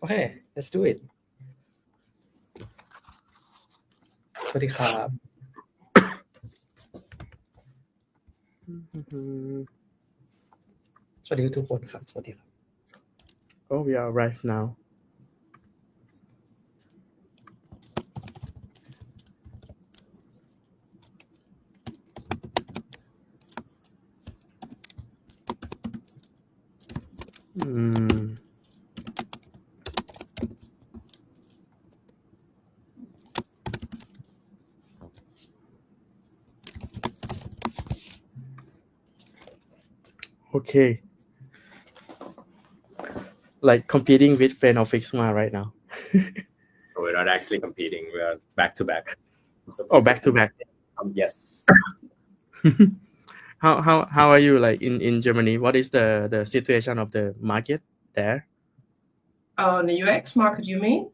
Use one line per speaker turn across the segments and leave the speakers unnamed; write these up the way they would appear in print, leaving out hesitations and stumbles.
Okay, let's do it สวัสดีครับสวัสดีทุกคนครับสวัสดีครับ
Oh, we are live now. Okay. Like competing with friend of Fixma right now.
We're not actually competing. We are back to back.
Oh, back to back.
Yes.
How are you like in Germany? What is the situation of the market there?
In the UX market, you mean?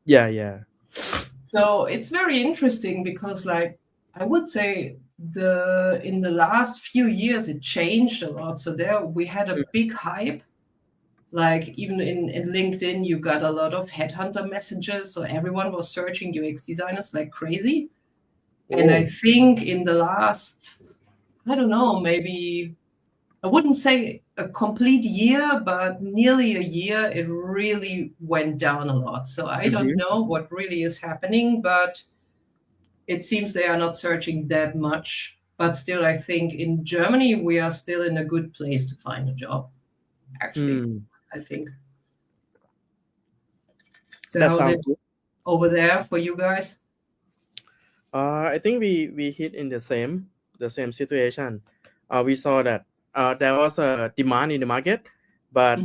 Yeah.
So it's very interesting because, like, I would say in the last few years it changed a lot. So there we had a big hype. Like even in LinkedIn, you got a lot of headhunter messages. So everyone was searching UX designers like crazy. And I think in the last, I don't know, maybe I wouldn't say a complete year, but nearly a year, it really went down a lot. So I don't know what really is happening, but it seems they are not searching that much. But still, I think in Germany, we are still in a good place to find a job, actually, I think. So
That
how
sounds
did
good.
over there for you guys?
I think we hit in the same situation. We saw that there was a demand in the market, but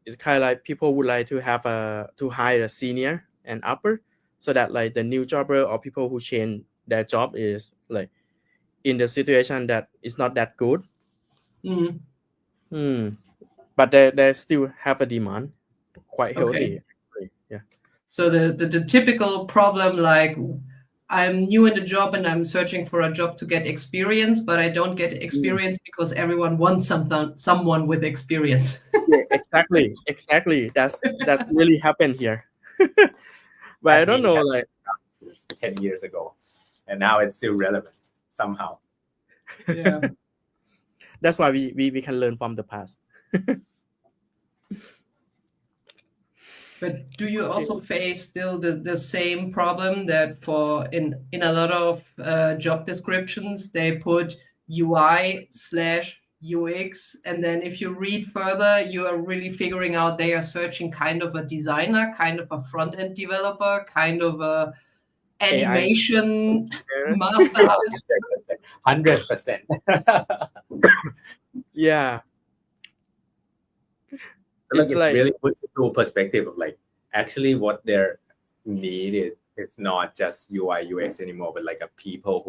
it's kind of like people would like to have to hire a senior and upper, so that like the new jobber or people who change their job is like in the situation that it's not that good. But they still have a demand, quite healthy.
Okay.
Yeah.
So the typical problem, like I'm new in the job and I'm searching for a job to get experience, but I don't get experience because everyone wants someone with experience.
Yeah, exactly. That's really happened here. But I don't know, like
it's 10 years ago, and now it's still relevant somehow.
Yeah.
That's why we can learn from the past.
But do you also face still the same problem that for in a lot of job descriptions they put UI/UX, and then if you read further, you are really figuring out they are searching kind of a designer, kind of a front-end developer, kind of a animation master.
100%.
Yeah.
It's like really puts into perspective of like actually what they're needed is not just UI UX anymore, but like a people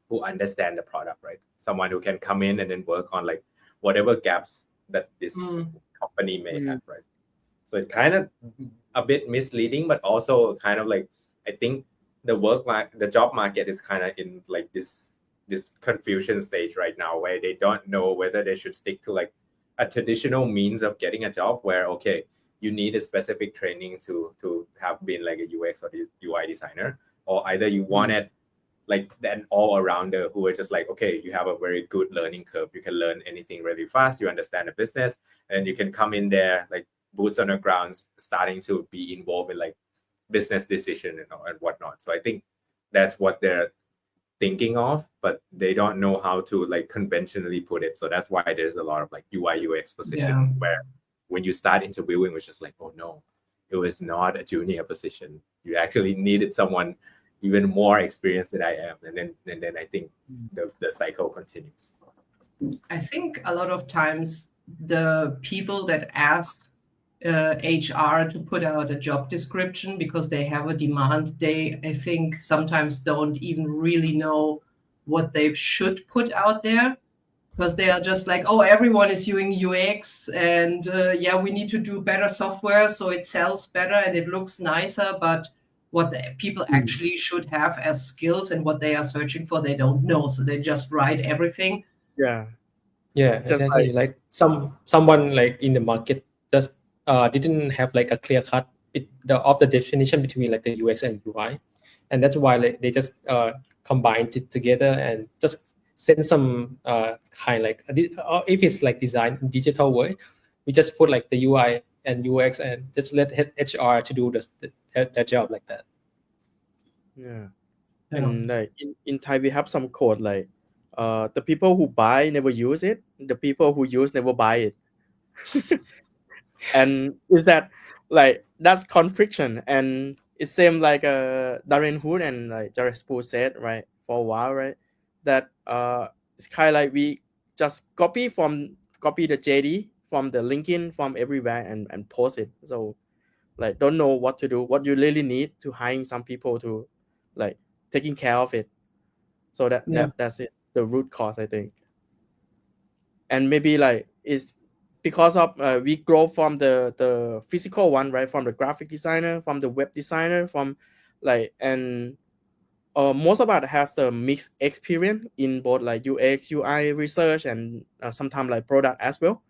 who understand the product, right? Someone who can come in and then work on like whatever gaps that this company may have, right? So it's kind of a bit misleading, but also kind of like I think the job market is kind of in like this confusion stage right now, where they don't know whether they should stick to like a traditional means of getting a job where, okay, you need a specific training to have been like a UX or UI designer, or either you wanted like an all-arounder who are just like, okay, you have a very good learning curve. You can learn anything really fast. You understand the business, and you can come in there like boots on the ground, starting to be involved in like business decision and whatnot. So I think that's what they're thinking of, but they don't know how to like conventionally put it. So that's why there's a lot of like UI UX position where when you start interviewing, which is like, oh no, it was not a junior position. You actually needed someone even more experienced than I am, and then I think the cycle continues.
I think a lot of times the people that ask HR to put out a job description because they have a demand, I think sometimes don't even really know what they should put out there, because they are just like, oh, everyone is using UX and we need to do better software so it sells better and it looks nicer, but what the people actually should have as skills and what they are searching for, they don't know, so they just write everything.
Yeah, exactly. Like someone like in the market just didn't have like a clear cut of the definition between like the UX and UI, and that's why like they just combined it together and just send some kind like if it's like design in digital way, we just put like the UI and UX and just let HR to do their job like that.
Yeah. And like in Thai we have some code like the people who buy never use it, the people who use never buy it. And is that like that's confliction, and it seems like Darren Hood and like Jared Spool said right for a while, right, that it's kind of like we just copy the JD from the LinkedIn from everywhere and post it. So like don't know what to do, what you really need to hiring some people to like taking care of it. So that's it, the root cause, I think. And maybe like it's because of we grow from the physical one, right, from the graphic designer, from the web designer, from like, and most of us have the mixed experience in both like UX, UI research, and sometimes like product as well,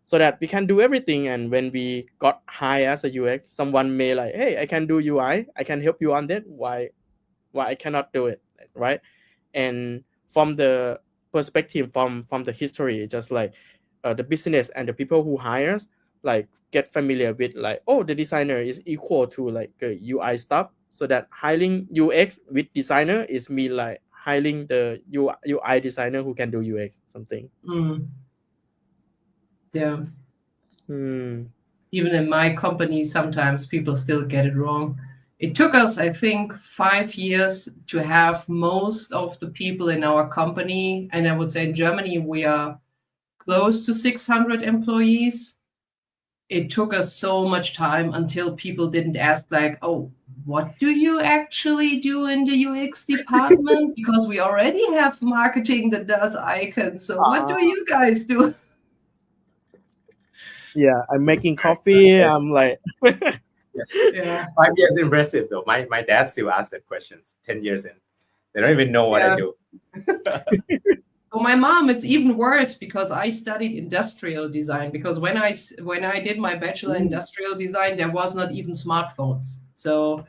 so that we can do everything. And when we got hired as a UX, someone may like, hey, I can do UI, I can help you on that, why I cannot do it, right? And from the perspective from the history, just like the business and the people who hires like get familiar with like, oh, the designer is equal to like UI stuff, so that hiring UX with designer is me like hiring the UI designer who can do UX something.
Yeah. Even in my company, sometimes people still get it wrong. It took us, I think, 5 years to have most of the people in our company, and I would say in Germany we are close to 600 employees. It took us so much time until people didn't ask like, oh, what do you actually do in the UX department? Because we already have marketing that does icons. So what do you guys do?
Yeah, I'm making coffee. I'm like,
Yeah.
5 years impressive though. My dad still asks that questions 10 years in. They don't even know what I do.
For my mom, it's even worse because I studied industrial design. Because when I did my bachelor in industrial design, there was not even smartphones. So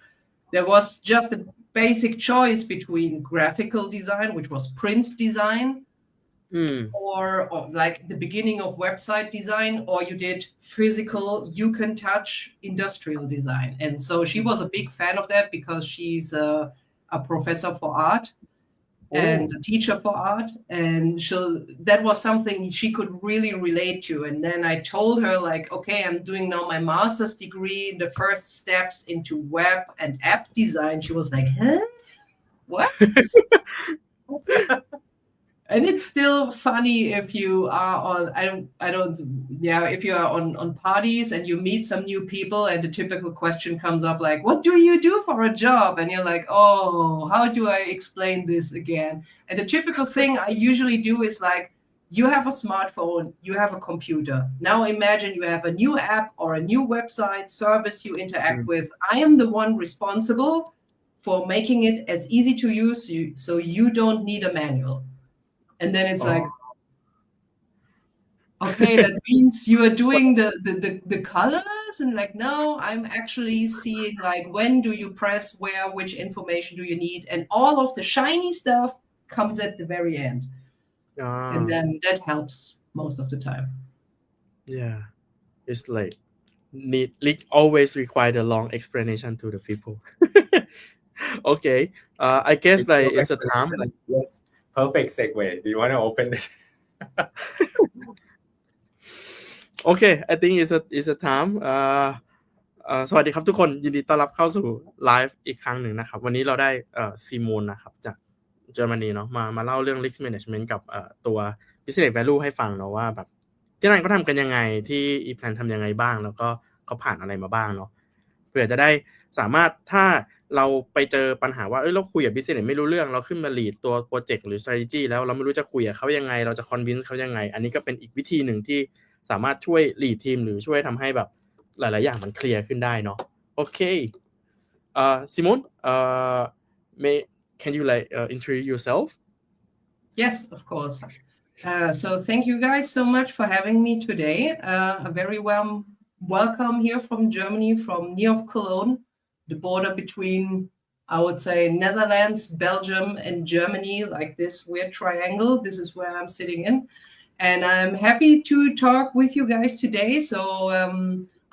there was just a basic choice between graphical design, which was print design, or like the beginning of website design, or you did physical, you can touch industrial design. And so she was a big fan of that because she's a professor for art and a teacher for art, and that was something she could really relate to. And then I told her like, okay, I'm doing now my master's degree, the first steps into web and app design. She was like, huh? What? And it's still funny if you are if you are on parties and you meet some new people and the typical question comes up like, what do you do for a job? And you're like, oh, how do I explain this again? And the typical thing I usually do is like, you have a smartphone, you have a computer. Now imagine you have a new app or a new website service you interact with. I am the one responsible for making it as easy to use so you don't need a manual. And then it's like, okay, that means you are doing the colors, and like, no, I'm actually seeing like, when do you press where, which information do you need, and all of the shiny stuff comes at the very end. And then that helps most of the time.
Yeah, it's like always require the long explanation to the people. Okay, I guess like it's a time.
Yes, perfect segue. Do you want to open it?
Okay, I think it's a time. สวัสดีครับทุกคนยินดีต้อนรับเข้าสู่ไลฟ์อีกครั้งหนึ่งนะครับวันนี้เราได้ซีโมนนะครับจากเยอรมนีเนาะมาเล่าเรื่อง Riskmanagement กับตัว Business Value ให้ฟังเนาะว่าแบบที่นั่นเขาทำกันยังไงที่ Eplan ทำยังไงบ้างแล้วก็เขาผ่านอะไรมาบ้างเนาะเพื่อจะได้สามารถถ้าเราไปเจอปัญหาว่าเราคุยกับ Business ไม่รู้เรื่องเราขึ้นมา lead ตัวโปรเจกต์หรือ strategy แล้วเราไม่รู้จะคุยกับเขายังไงเราจะ convince เขายังไงอันนี้ก็เป็นอีกวิธีหนึ่งที่สามารถช่วย lead team หรือช่วยทำให้แบบหลายๆอย่างมันเคลียร์ขึ้นได้เนาะโอเคSimone can you like introduce yourself?
Yes, of course. So thank you guys so much for having me today. A very welcome here from Germany, from near of Cologne, the border between, I would say, Netherlands, Belgium, and Germany, like this weird triangle. This is where I'm sitting in. And I'm happy to talk with you guys today. So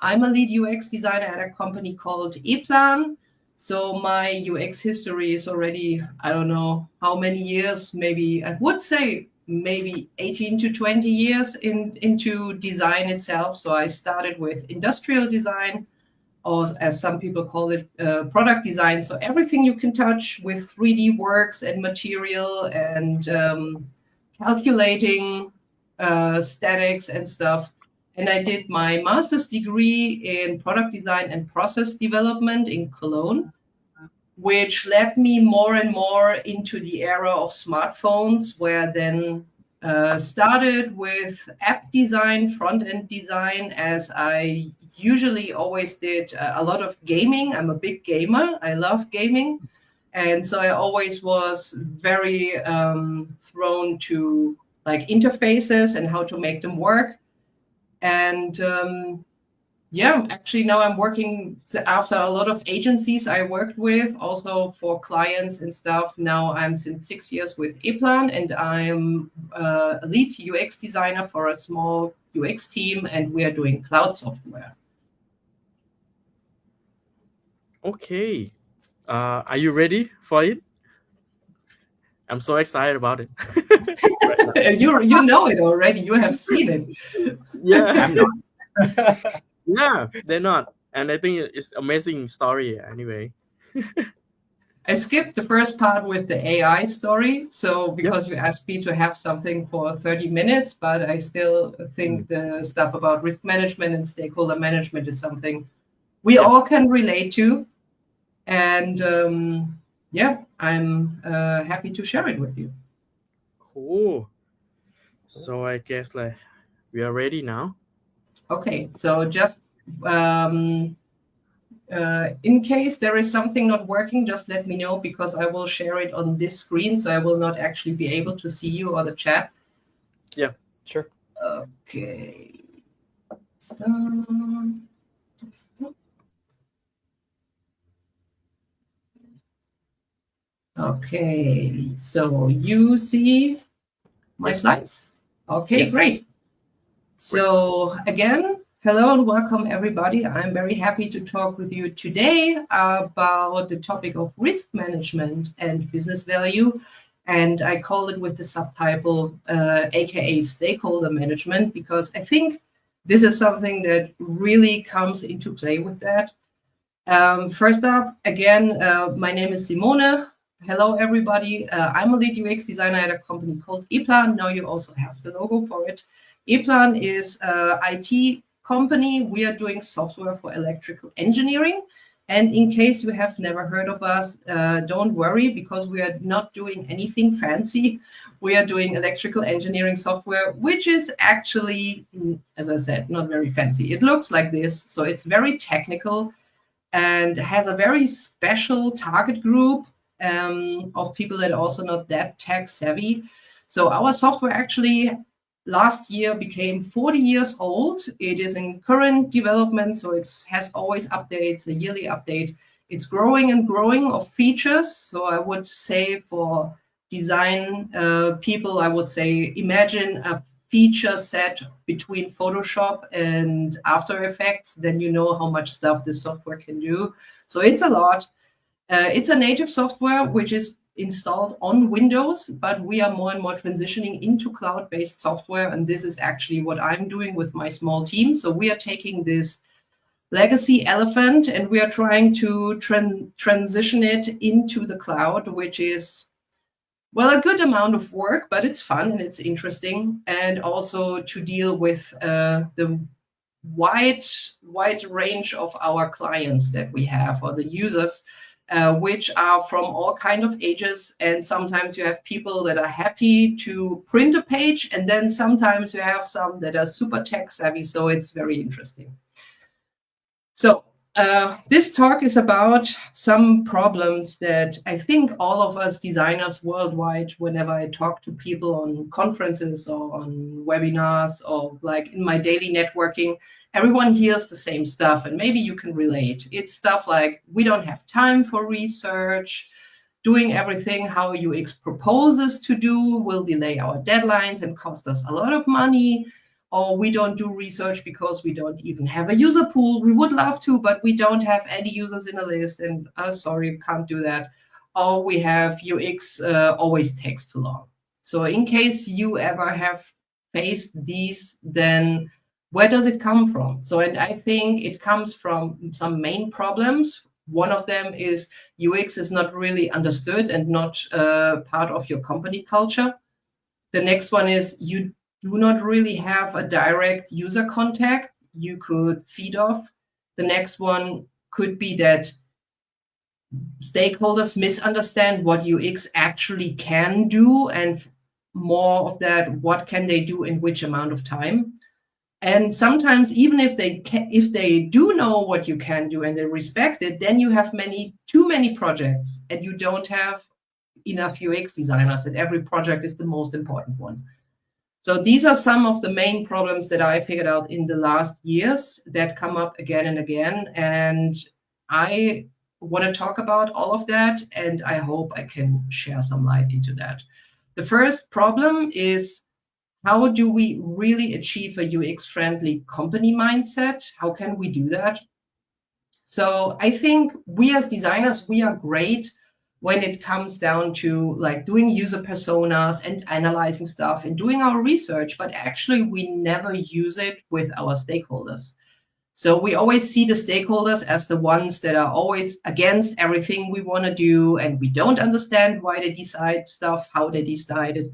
I'm a lead UX designer at a company called Eplan. So my UX history is already, I don't know how many years, maybe I would say maybe 18 to 20 years into design itself. So I started with industrial design, or as some people call it, product design. So everything you can touch with 3D works and material and calculating statics and stuff. And I did my master's degree in product design and process development in Cologne, which led me more and more into the era of smartphones, where then started with app design, front-end design, as I usually always did a lot of gaming. I'm a big gamer. I love gaming. And so I always was very thrown to like interfaces and how to make them work. And yeah, actually now I'm working after a lot of agencies I worked with, also for clients and stuff. Now I'm since 6 years with Eplan, and I'm a lead UX designer for a small UX team, and we are doing cloud software.
Okay. Are you ready for it? I'm so excited about it.
You know it already. You have seen it.
Yeah.
I'm not.
Yeah, they're not. And I think it's amazing story anyway.
I skipped the first part with the AI story. So because you asked me to have something for 30 minutes, but I still think the stuff about risk management and stakeholder management is something we all can relate to. And yeah, I'm happy to share it with you.
Cool. So I guess like we are ready now.
Okay, so just in case there is something not working, just let me know, because I will share it on this screen, so I will not actually be able to see you or the chat.
Yeah,
sure.
Okay. Stop. Okay, so you see my slides? Okay,
Yes.
great. So again, hello and welcome everybody. I'm very happy to talk with you today about the topic of risk management and business value. And I call it with the subtitle, AKA stakeholder management, because I think this is something that really comes into play with that. First up, again, my name is Simone. Hello, everybody. I'm a lead UX designer at a company called Eplan. Now you also have the logo for it. Eplan is an IT company. We are doing software for electrical engineering. And in case you have never heard of us, don't worry, because we are not doing anything fancy. We are doing electrical engineering software, which is actually, as I said, not very fancy. It looks like this. So it's very technical and has a very special target group of people that are also not that tech savvy. So our software actually last year became 40 years old. It is in current development, so it has always updates, a yearly update. It's growing and growing of features. So I would say for design people, I would say imagine a feature set between Photoshop and After Effects, then you know how much stuff this software can do. So it's a lot. It's a native software which is installed on Windows, but we are more and more transitioning into cloud-based software, and this is actually what I'm doing with my small team. So we are taking this legacy elephant and we are trying to transition it into the cloud, which is, well, a good amount of work, but it's fun and it's interesting, and also to deal with the wide range of our clients that we have, or the users, which are from all kind of ages. And sometimes you have people that are happy to print a page, and then sometimes you have some that are super tech savvy. So it's very interesting. So this talk is about some problems that I think all of us designers worldwide, whenever I talk to people on conferences or on webinars or like in my daily networking, everyone hears the same stuff, and maybe you can relate. It's stuff like, we don't have time for research, doing everything how UX proposes to do will delay our deadlines and cost us a lot of money, or we don't do research because we don't even have a user pool. We would love to, but we don't have any users in a list, and sorry, can't do that. Or we have UX always takes too long. So in case you ever have faced these, then where does it come from? So, and I think it comes from some main problems. One of them is UX is not really understood and not part of your company culture. The next one is you do not really have a direct user contact you could feed off. The next one could be that stakeholders misunderstand what UX actually can do, and more of that, what can they do in which amount of time. And sometimes even if they do know what you can do and they respect it, then you have too many projects and you don't have enough UX designers, and every project is the most important one. So these are some of the main problems that I figured out in the last years that come up again and again. And I want to talk about all of that, and I hope I can share some light into that. The first problem is, how do we really achieve a UX-friendly company mindset? How can we do that? So I think we as designers, we are great when it comes down to like doing user personas and analyzing stuff and doing our research, but actually we never use it with our stakeholders. So we always see the stakeholders as the ones that are always against everything we want to do, and we don't understand why they decide stuff, how they decide it.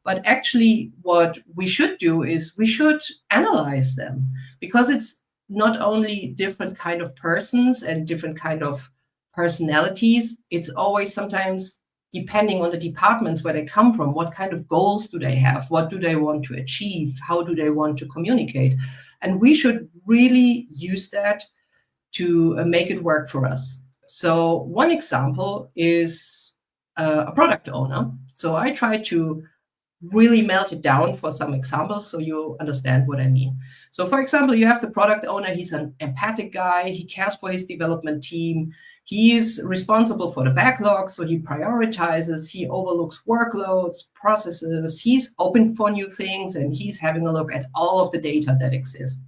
But actually what we should do is we should analyze them, because it's not only different kind of persons and different kind of personalities, it's always sometimes depending on the departments where they come from, what kind of goals do they have, what do they want to achieve, how do they want to communicate. And we should really use that to make it work for us. So one example is a product owner. So I try to really melt it down for some examples so you understand what I mean. So for example, you have the product owner. He's an empathic guy. He cares for his development team. He is responsible for the backlog, so he prioritizes, he overlooks workloads, processes, he's open for new things, and he's having a look at all of the data that exists.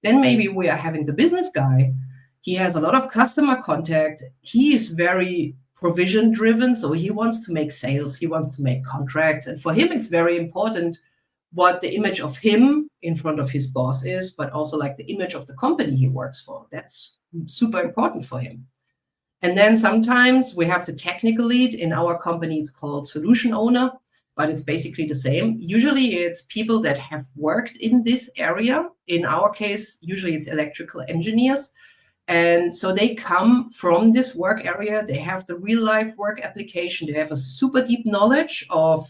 Then maybe we are having the business guy. He has a lot of customer contact. He is very provision driven, so he wants to make sales, he wants to make contracts, and for him it's very important what the image of him in front of his boss is, but also like the image of the company he works for. That's super important for him. And then sometimes we have the technical lead. In our company, it's called solution owner, but it's basically the same. Usually it's people that have worked in this area. In our case, usually it's electrical engineers. And so they come from this work area. They have the real life work application. They have a super deep knowledge of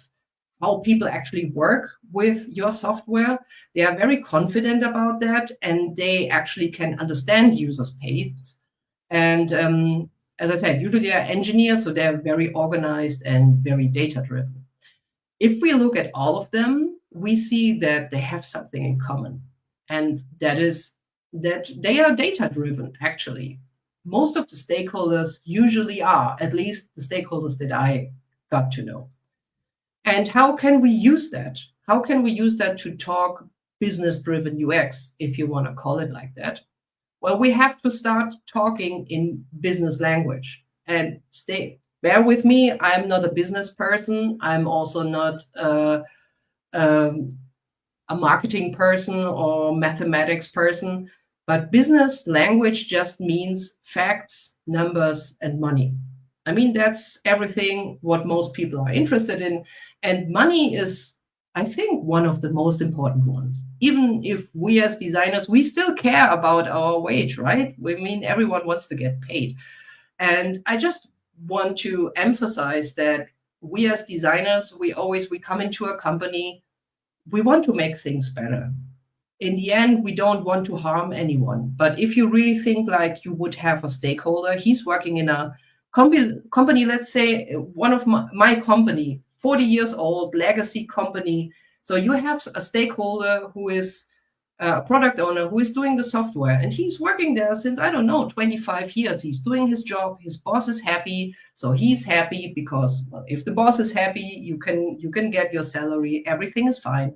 how people actually work with your software. They are very confident about that, and they actually can understand users' pains. And as I said, usually they are engineers, so they're very organized and very data-driven. If we look at all of them, we see that they have something in common, and that is that they are data-driven, actually. Most of the stakeholders usually are, at least the stakeholders that I got to know. And how can we use that? How can we use that to talk business-driven UX, if you want to call it like that? Well, we have to start talking in business language. And bear with me, I'm not a business person. I'm also not a marketing person or mathematics person. But business language just means facts, numbers, and money. I mean, that's everything what most people are interested in. And money is, I think, one of the most important ones. Even if we as designers, we still care about our wage, right? I mean, everyone wants to get paid. And I just want to emphasize that we as designers, we come into a company, we want to make things better. In the end, we don't want to harm anyone. But if you really think like you would have a stakeholder, he's working in a company, let's say one of my company, 40 years old, legacy company. So you have a stakeholder who is a product owner who is doing the software, and he's working there since, I don't know, 25 years. He's doing his job. His boss is happy, so he's happy because, well, if the boss is happy, you can get your salary. Everything is fine.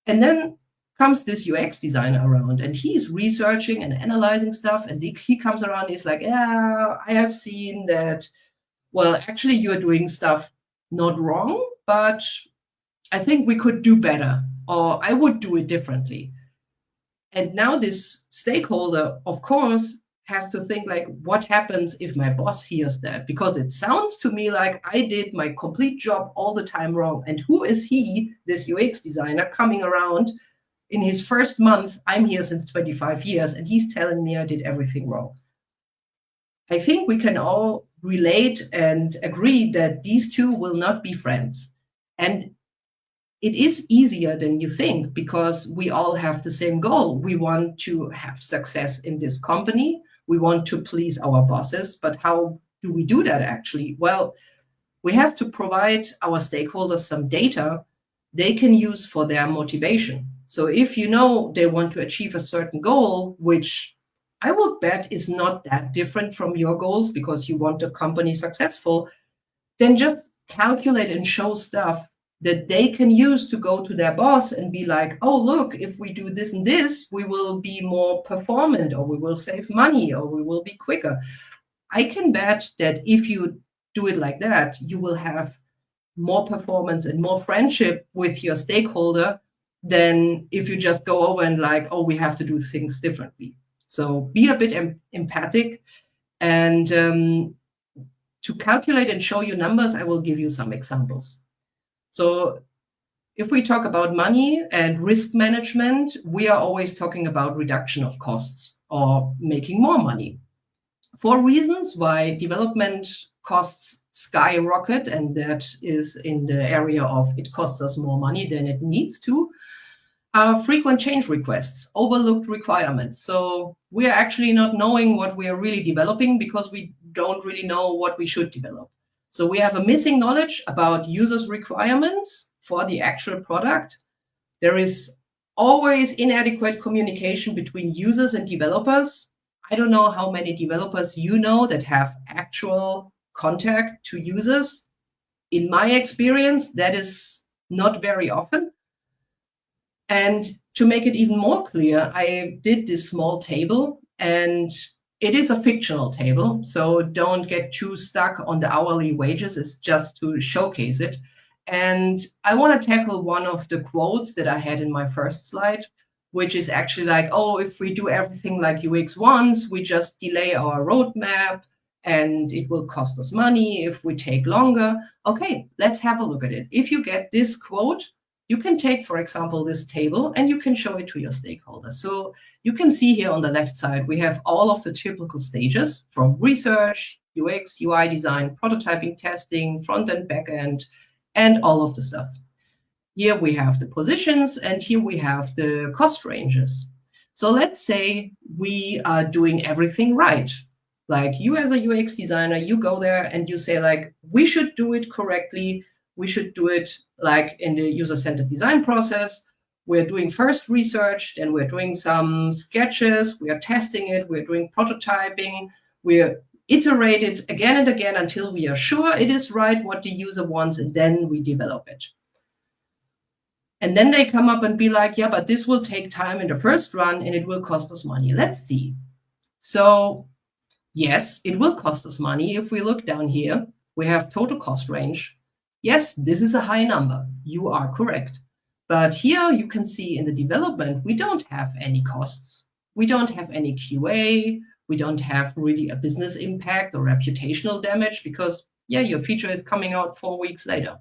And then comes this UX designer around, and he's researching and analyzing stuff, and he comes around, he's like, yeah, I have seen that, well, actually you're doing stuff not wrong, but I think we could do better, or I would do it differently. And now this stakeholder, of course, has to think like, what happens if my boss hears that? Because it sounds to me like I did my complete job all the time wrong. And who is he, this UX designer, coming around in his first month? I'm here since 25 years, and he's telling me I did everything wrong. I think we can all relate and agree that these two will not be friends. And it is easier than you think, because we all have the same goal. We want to have success in this company. We want to please our bosses. But how do we do that actually? Well, we have to provide our stakeholders some data they can use for their motivation. So if you know they want to achieve a certain goal, which I would bet is not that different from your goals because you want the company successful, then just calculate and show stuff that they can use to go to their boss and be like, oh, look, if we do this and this, we will be more performant, or we will save money, or we will be quicker. I can bet that if you do it like that, you will have more performance and more friendship with your stakeholder than if you just go over and like, oh, we have to do things differently. So be a bit empathic. And to calculate and show you numbers, I will give you some examples. So if we talk about money and risk management, we are always talking about reduction of costs or making more money. 4 reasons why development costs skyrocket, and that is in the area of it costs us more money than it needs to, are frequent change requests, overlooked requirements. So we are actually not knowing what we are really developing because we don't really know what we should develop. So we have a missing knowledge about users' requirements for the actual product. There is always inadequate communication between users and developers. I don't know how many developers you know that have actual contact to users. In my experience, that is not very often. And to make it even more clear, I did this small table, and it is a fictional table, so don't get too stuck on the hourly wages. It's just to showcase it. And I want to tackle one of the quotes that I had in my first slide, which is actually like, oh, if we do everything like UX wants, we just delay our roadmap and it will cost us money if we take longer. Okay, let's have a look at it. If you get this quote, you can take, for example, this table and you can show it to your stakeholders. So you can see here on the left side, we have all of the typical stages from research, UX, UI design, prototyping, testing, front end, back end, and all of the stuff. Here we have the positions, and here we have the cost ranges. So let's say we are doing everything right. Like you as a UX designer, you go there and you say like, we should do it correctly. We should do it like in the user-centered design process. We're doing first research, then we're doing some sketches, we are testing it, we're doing prototyping, we're iterate it again and again until we are sure it is right what the user wants, and then we develop it. And then they come up and be like, yeah, but this will take time in the first run and it will cost us money. Let's see. So yes, it will cost us money. If we look down here, we have total cost range. Yes, this is a high number. You are correct. But here you can see in the development, we don't have any costs. We don't have any QA. We don't have really a business impact or reputational damage because, yeah, your feature is coming out 4 weeks later.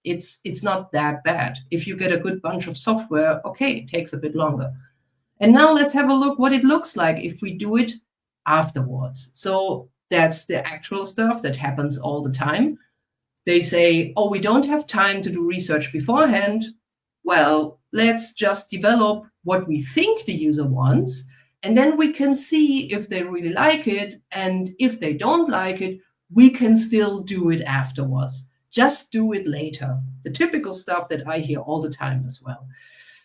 It's not that bad. If you get a good bunch of software, okay, it takes a bit longer. And now let's have a look what it looks like if we do it afterwards. So that's the actual stuff that happens all the time. They say, oh, we don't have time to do research beforehand. Well, let's just develop what we think the user wants, and then we can see if they really like it, and if they don't like it, we can still do it afterwards. Just do it later. The typical stuff that I hear all the time as well.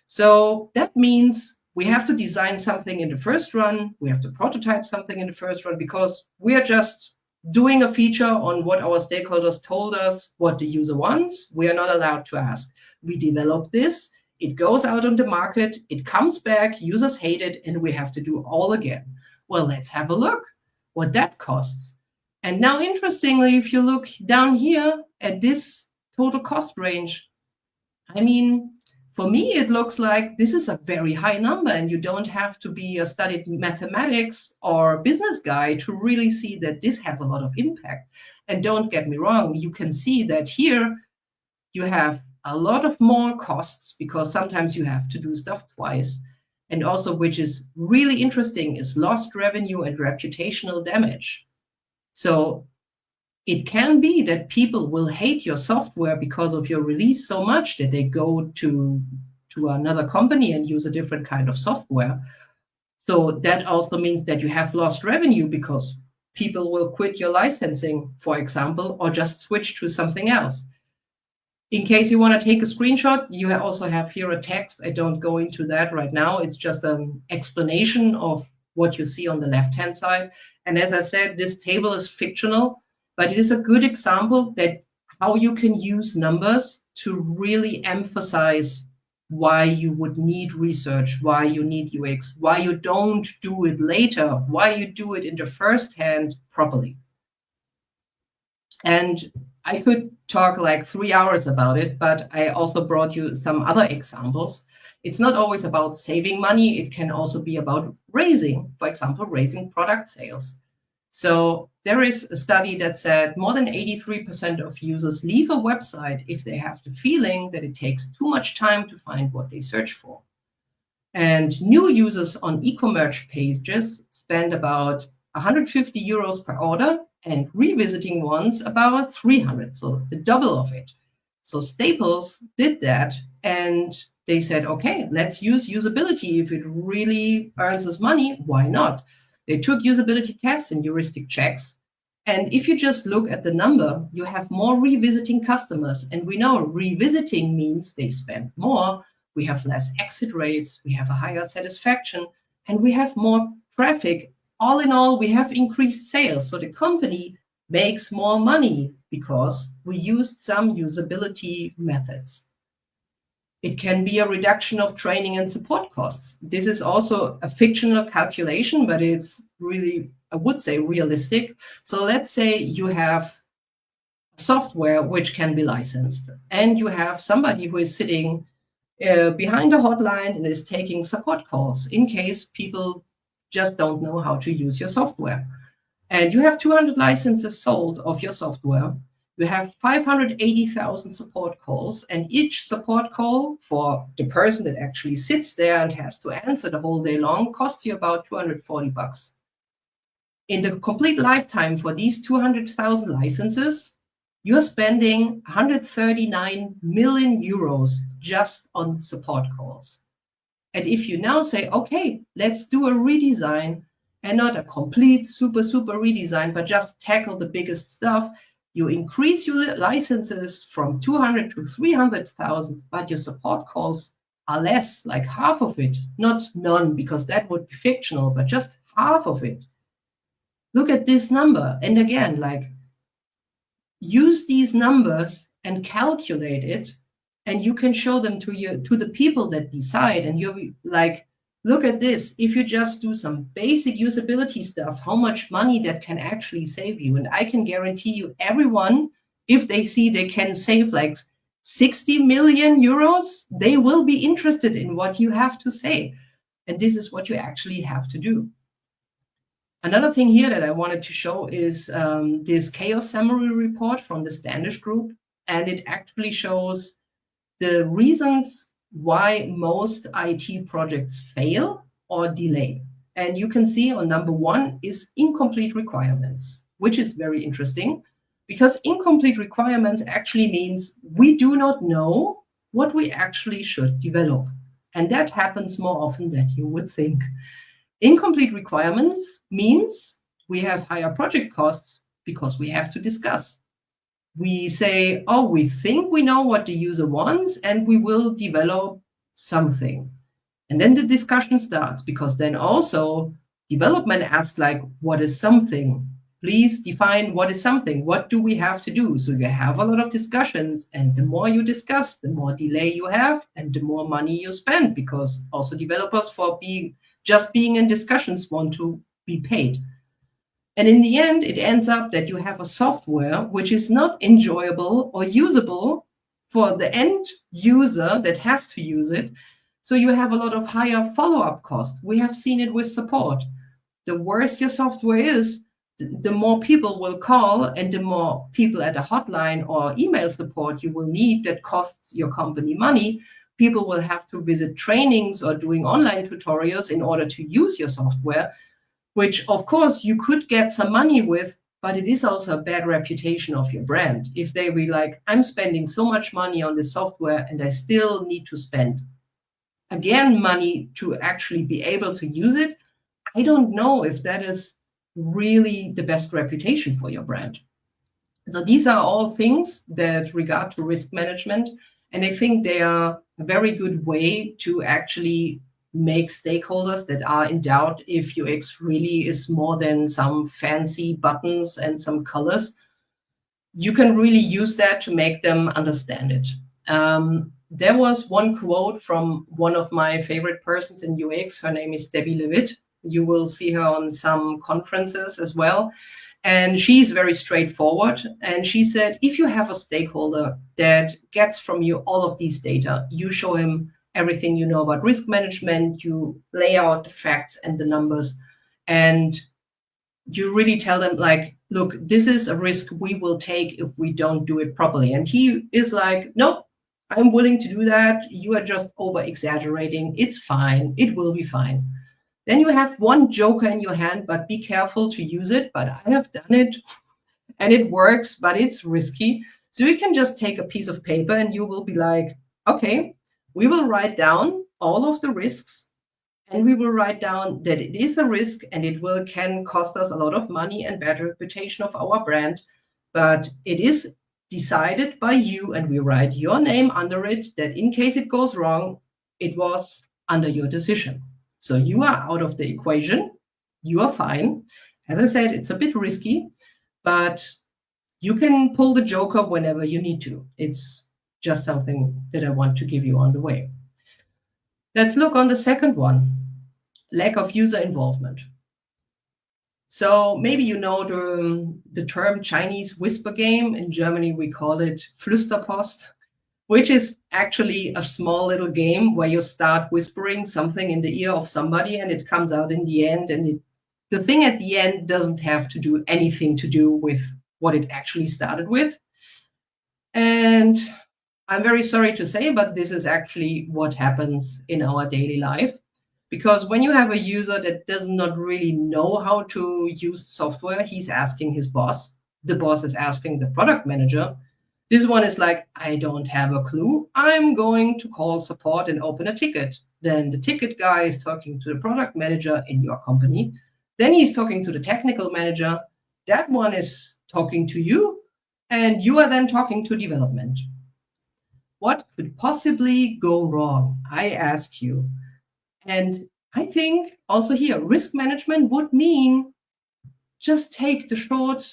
So that means we have to design something in the first run. We have to prototype something in the first run because we are just doing a feature on what our stakeholders told us, what the user wants. We are not allowed to ask. We develop this, it goes out on the market, it comes back, users hate it, and we have to do all again. Well, let's have a look what that costs. And now, interestingly, if you look down here at this total cost range, I mean, for me, it looks like this is a very high number, and you don't have to be a studied mathematics or business guy to really see that this has a lot of impact. And don't get me wrong, you can see that here you have a lot of more costs because sometimes you have to do stuff twice. And also, which is really interesting, is lost revenue and reputational damage. So it can be that people will hate your software because of your release so much that they go to another company and use a different kind of software. So that also means that you have lost revenue because people will quit your licensing, for example, or just switch to something else. In case you want to take a screenshot, you also have here a text. I don't go into that right now. It's just an explanation of what you see on the left-hand side. And as I said, this table is fictional, but it is a good example that how you can use numbers to really emphasize why you would need research, why you need UX, why you don't do it later, why you do it in the first hand properly. And I could talk like 3 hours about it, but I also brought you some other examples. It's not always about saving money. It can also be about raising, for example, raising product sales. So there is a study that said more than 83% of users leave a website if they have the feeling that it takes too much time to find what they search for. And new users on e-commerce pages spend about 150 euros per order, and revisiting ones about 300, so the double of it. So Staples did that, and they said, okay, let's use usability. If it really earns us money, why not? They took usability tests and heuristic checks. And if you just look at the number, you have more revisiting customers. And we know revisiting means they spend more, we have less exit rates, we have a higher satisfaction, and we have more traffic. All in all, we have increased sales. So the company makes more money because we used some usability methods. It can be a reduction of training and support costs. This is also a fictional calculation, but it's really, I would say, realistic. So let's say you have software which can be licensed, and you have somebody who is sitting behind a hotline and is taking support calls in case people just don't know how to use your software. And you have 200 licenses sold of your software. You have 580,000 support calls, and each support call for the person that actually sits there and has to answer the whole day long costs you about $240. In the complete lifetime for these 200,000 licenses, you're spending 139 million euros just on support calls. And if you now say, okay, let's do a redesign, and not a complete super redesign, but just tackle the biggest stuff, you increase your licenses from 200 to 300,000, but your support calls are less, like half of it, not none, because that would be fictional, but just half of it. Look at this number. And again, like, use these numbers and calculate it, and you can show them to the people that decide. And you're like, look at this. If you just do some basic usability stuff, how much money that can actually save you. And I can guarantee you, everyone, if they see they can save like 60 million euros, they will be interested in what you have to say. And this is what you actually have to do. Another thing here that I wanted to show is this chaos summary report from the Standish Group. And it actually shows the reasons why most IT projects fail or delay. And you can see on number 1 is incomplete requirements, which is very interesting because incomplete requirements actually means we do not know what we actually should develop. And that happens more often than you would think. Incomplete requirements means we have higher project costs because we have to discuss. We say, oh, we think we know what the user wants, and we will develop something. And then the discussion starts, because then also development asks, like, what is something? Please define what is something. What do we have to do? So you have a lot of discussions, and the more you discuss, the more delay you have, and the more money you spend, because also developers, for being in discussions, want to be paid. And in the end, it ends up that you have a software which is not enjoyable or usable for the end user that has to use it. So you have a lot of higher follow-up costs. We have seen it with support. The worse your software is, the more people will call, and the more people at a hotline or email support you will need that costs your company money. People will have to visit trainings or doing online tutorials in order to use your software, which of course you could get some money with, but it is also a bad reputation of your brand. If they be like, I'm spending so much money on this software and I still need to spend again money to actually be able to use it, I don't know if that is really the best reputation for your brand. So these are all things that regard to risk management, and I think they are a very good way to actually make stakeholders that are in doubt if UX really is more than some fancy buttons and some colors. You can really use that to make them understand it. There was one quote from one of my favorite persons in UX. Her name is Debbie Levitt. You will see her on some conferences as well. And she's very straightforward. And she said, if you have a stakeholder that gets from you all of these data, you show him everything you know about risk management, you lay out the facts and the numbers, and you really tell them, like, look, this is a risk we will take if we don't do it properly. And he is like, nope, I'm willing to do that. You are just over exaggerating. It's fine. It will be fine. Then you have one joker in your hand, but be careful to use it. But I have done it and it works, but it's risky. So you can just take a piece of paper and you will be like, okay, we will write down all of the risks, and we will write down that it is a risk and it can cost us a lot of money and bad reputation of our brand, but it is decided by you, and we write your name under it, that in case it goes wrong, it was under your decision. So you are out of the equation. You are fine. As I said, it's a bit risky, but you can pull the joker whenever you need to. It's just something that I want to give you on the way. Let's look on the second one, lack of user involvement. So maybe you know the term Chinese whisper game. In Germany, we call it Flüsterpost, which is actually a small little game where you start whispering something in the ear of somebody and it comes out in the end. And the thing at the end doesn't have to do anything to do with what it actually started with. And I'm very sorry to say, but this is actually what happens in our daily life. Because when you have a user that does not really know how to use software, he's asking his boss. The boss is asking the product manager. This one is like, I don't have a clue. I'm going to call support and open a ticket. Then the ticket guy is talking to the product manager in your company. Then he's talking to the technical manager. That one is talking to you. And you are then talking to development. What could possibly go wrong? I ask you. And I think also here, risk management would mean just take the short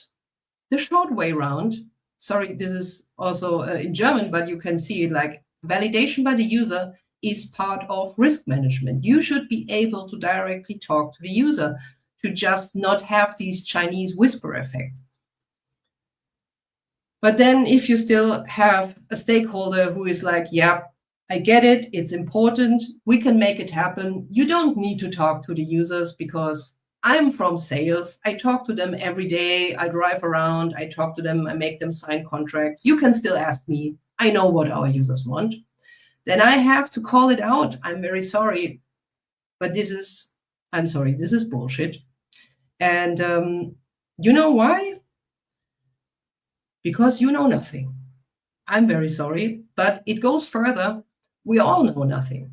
way round. Sorry, this is also in German, but you can see it like validation by the user is part of risk management. You should be able to directly talk to the user to just not have these Chinese whisper effect. But then if you still have a stakeholder who is like, yeah, I get it, it's important, we can make it happen. You don't need to talk to the users because I'm from sales. I talk to them every day. I drive around. I talk to them. I make them sign contracts. You can still ask me. I know what our users want. Then I have to call it out. I'm very sorry, but this is bullshit. And you know why? Because you know nothing. I'm very sorry, but it goes further. We all know nothing.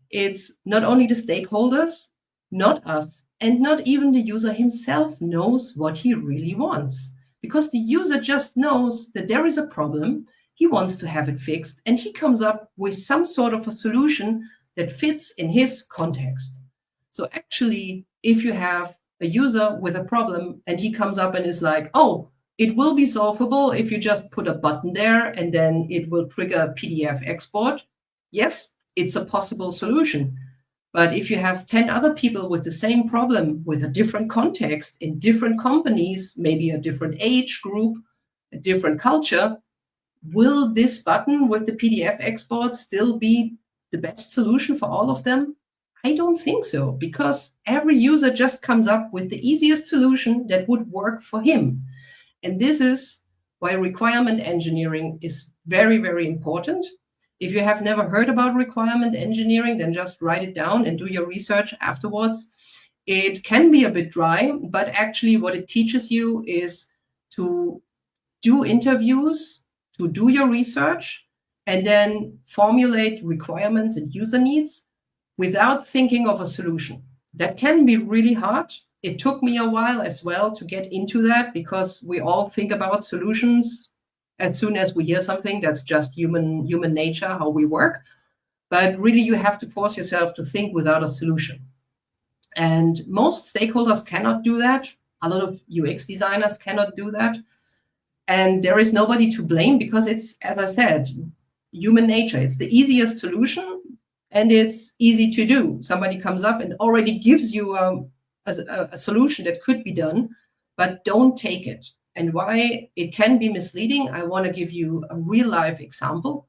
It's not only the stakeholders, not us, and not even the user himself knows what he really wants. Because the user just knows that there is a problem, he wants to have it fixed, and he comes up with some sort of a solution that fits in his context. So actually, if you have a user with a problem and he comes up and is like, oh, it will be solvable if you just put a button there and then it will trigger a PDF export. Yes, it's a possible solution. But if you have 10 other people with the same problem, with a different context, in different companies, maybe a different age group, a different culture, will this button with the PDF export still be the best solution for all of them? I don't think so, because every user just comes up with the easiest solution that would work for him. And this is why requirement engineering is very, very important. If you have never heard about requirement engineering, then just write it down and do your research afterwards. It can be a bit dry, but actually what it teaches you is to do interviews, to do your research, and then formulate requirements and user needs without thinking of a solution. That can be really hard. It took me a while as well to get into that, because we all think about solutions as soon as we hear something. That's just human nature, how we work. But really, you have to force yourself to think without a solution. And most stakeholders cannot do that. A lot of UX designers cannot do that. And there is nobody to blame, because it's, as I said, human nature. It's the easiest solution and it's easy to do. Somebody comes up and already gives you a solution that could be done, but don't take it. And why it can be misleading, I want to give you a real-life example.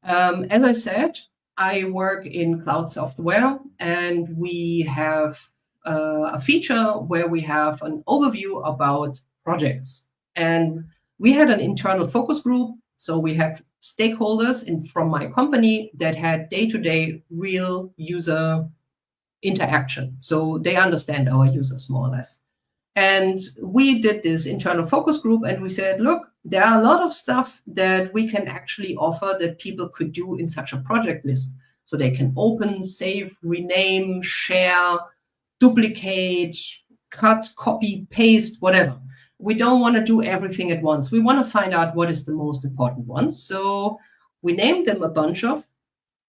As I said, I work in cloud software, and we have a feature where we have an overview about projects. And we had an internal focus group, so we had stakeholders from my company that had day-to-day real user interaction. So they understand our users more or less. And we did this internal focus group, and we said, look, there are a lot of stuff that we can actually offer that people could do in such a project list. So they can open, save, rename, share, duplicate, cut, copy, paste, whatever. We don't want to do everything at once. We want to find out what is the most important ones. So we named them a bunch of,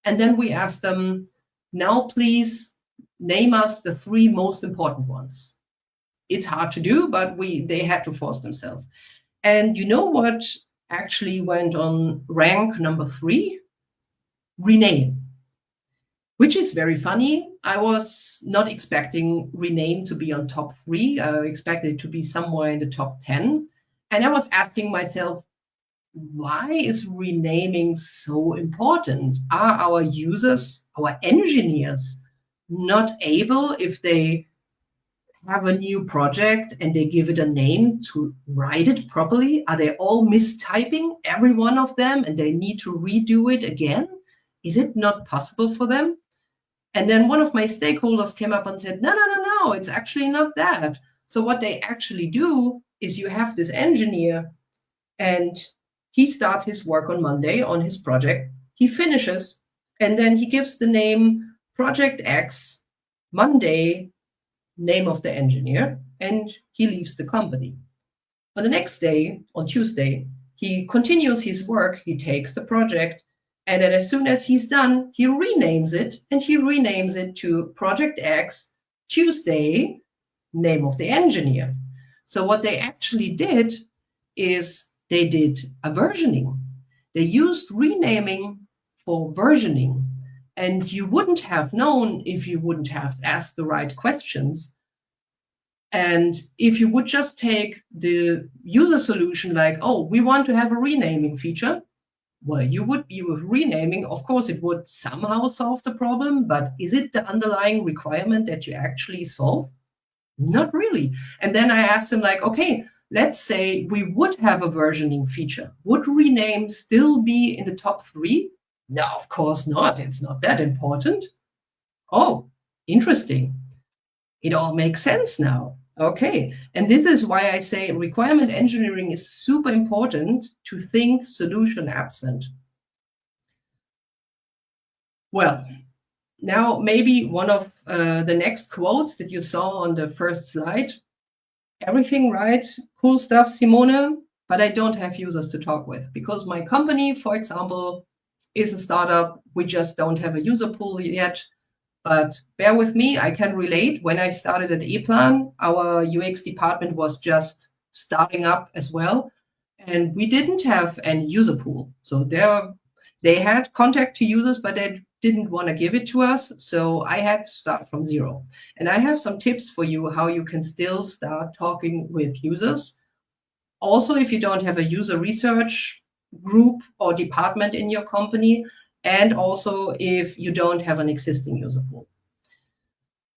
and then we asked them, now please name us the 3 most important ones. It's hard to do, but they had to force themselves. And you know what actually went on rank number 3? Rename, which is very funny. I was not expecting rename to be on top 3. I expected it to be somewhere in the top 10. And I was asking myself, why is renaming so important? Are our users, our engineers, not able, if they have a new project and they give it a name, to write it properly? Are they all mistyping, every one of them, and they need to redo it again? Is it not possible for them? And then one of my stakeholders came up and said, no, it's actually not that. So what they actually do is, you have this engineer and he starts his work on Monday on his project. He finishes, and then he gives the name Project X, Monday, name of the engineer, and he leaves the company. On the next day, on Tuesday, he continues his work. He takes the project, and then as soon as he's done, he renames it, and he renames it to Project X, Tuesday, name of the engineer. So what they actually did is they did a versioning. They used renaming for versioning. And you wouldn't have known if you wouldn't have asked the right questions. And if you would just take the user solution like, oh, we want to have a renaming feature, well, you would be with renaming. Of course, it would somehow solve the problem, but is it the underlying requirement that you actually solve? Not really. And then I asked them, like, okay, let's say we would have a versioning feature. Would rename still be in the top 3? No, of course not. It's not that important. Oh, interesting. It all makes sense now. Okay. And this is why I say requirement engineering is super important, to think solution absent. Well, now maybe one of the next quotes that you saw on the first slide. Everything right, cool stuff, Simone, but I don't have users to talk with, because my company, for example, is a startup. We just don't have a user pool yet. But bear with me, I can relate. When I started at Eplan, our UX department was just starting up as well. And we didn't have any user pool. So they had contact to users, but they didn't want to give it to us. So I had to start from zero. And I have some tips for you how you can still start talking with users. Also, if you don't have a user research group or department in your company, and also if you don't have an existing user pool.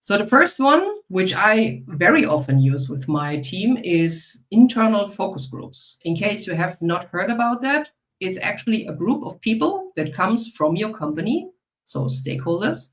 So the first one, which I very often use with my team, is internal focus groups. In case you have not heard about that, it's actually a group of people that comes from your company, so stakeholders,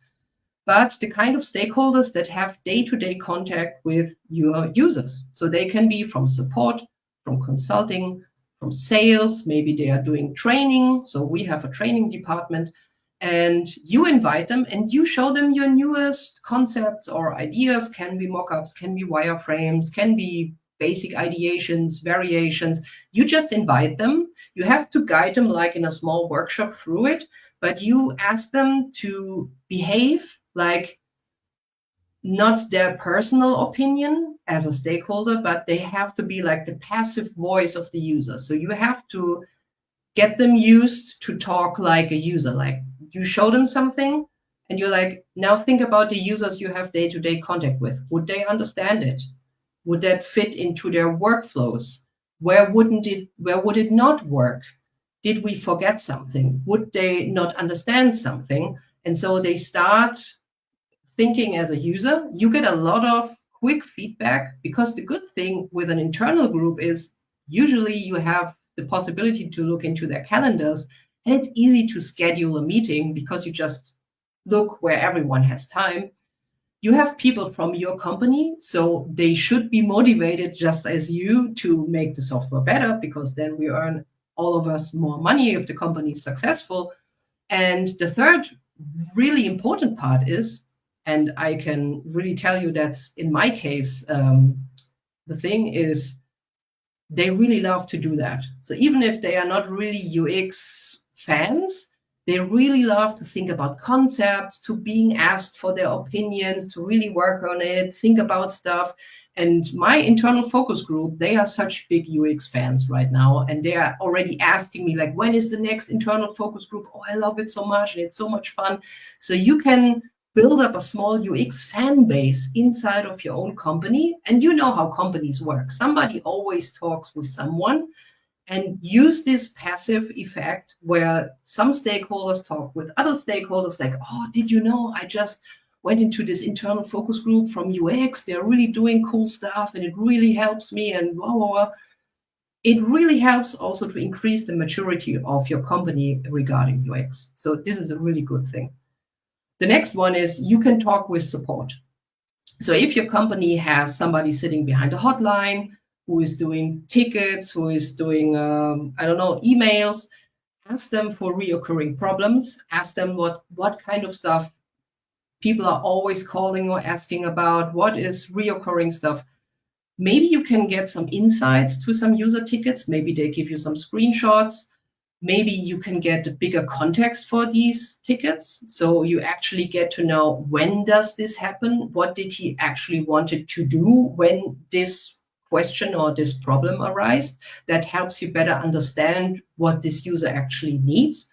but the kind of stakeholders that have day-to-day contact with your users. So they can be from support, from consulting, from sales, maybe they are doing training. So we have a training department, and you invite them and you show them your newest concepts or ideas. Can be mockups, can be wireframes, can be basic ideations, variations. You just invite them. You have to guide them like in a small workshop through it, but you ask them to behave like not their personal opinion as a stakeholder, but they have to be like the passive voice of the user. So you have to get them used to talk like a user. Like you show them something and you're like, now think about the users you have day-to-day contact with. Would they understand it? Would that fit into their workflows? Where would it not work? Did we forget something? Would they not understand something? And so they start thinking as a user. You get a lot of quick feedback, because the good thing with an internal group is usually you have the possibility to look into their calendars, and it's easy to schedule a meeting because you just look where everyone has time. You have people from your company, so they should be motivated just as you to make the software better, because then we earn, all of us, more money if the company is successful. And the third really important part is, and I can really tell you that's in my case, the thing is they really love to do that. So even if they are not really UX fans, they really love to think about concepts, to being asked for their opinions, to really work on it, think about stuff. And my internal focus group, they are such big UX fans right now. And they are already asking me, like, when is the next internal focus group? Oh, I love it so much. And it's so much fun. So you can build up a small UX fan base inside of your own company. And you know how companies work. Somebody always talks with someone, and use this passive effect where some stakeholders talk with other stakeholders, like, oh, did you know I just went into this internal focus group from UX? They're really doing cool stuff and it really helps me, and blah, blah, blah. It really helps also to increase the maturity of your company regarding UX. So this is a really good thing. The next one is you can talk with support. So if your company has somebody sitting behind a hotline who is doing tickets, who is doing, emails, ask them for reoccurring problems. Ask them what kind of stuff people are always calling or asking about. What is reoccurring stuff? Maybe you can get some insights to some user tickets. Maybe they give you some screenshots. Maybe you can get a bigger context for these tickets. So you actually get to know, when does this happen? What did he actually wanted to do when this question or this problem arise? That helps you better understand what this user actually needs.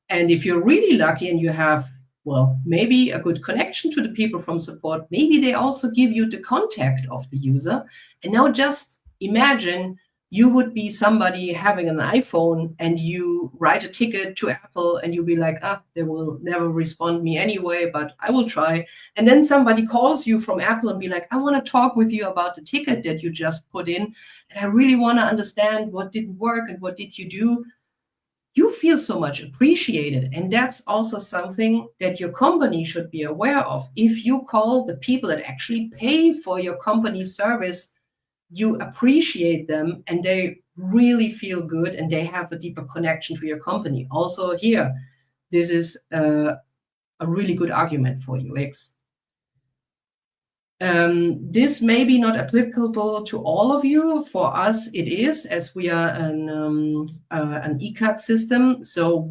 And if you're really lucky and you have, well, maybe a good connection to the people from support, maybe they also give you the contact of the user. And now just imagine you would be somebody having an iPhone and you write a ticket to Apple and you'll be like, they will never respond me anyway, but I will try. And then somebody calls you from Apple and be like, I want to talk with you about the ticket that you just put in. And I really want to understand what didn't work and what did you do. You feel so much appreciated. And that's also something that your company should be aware of. If you call the people that actually pay for your company's service, you appreciate them and they really feel good and they have a deeper connection to your company. Also here, this is a really good argument for UX. This may be not applicable to all of you. For us, it is, as we are an ECAD system. So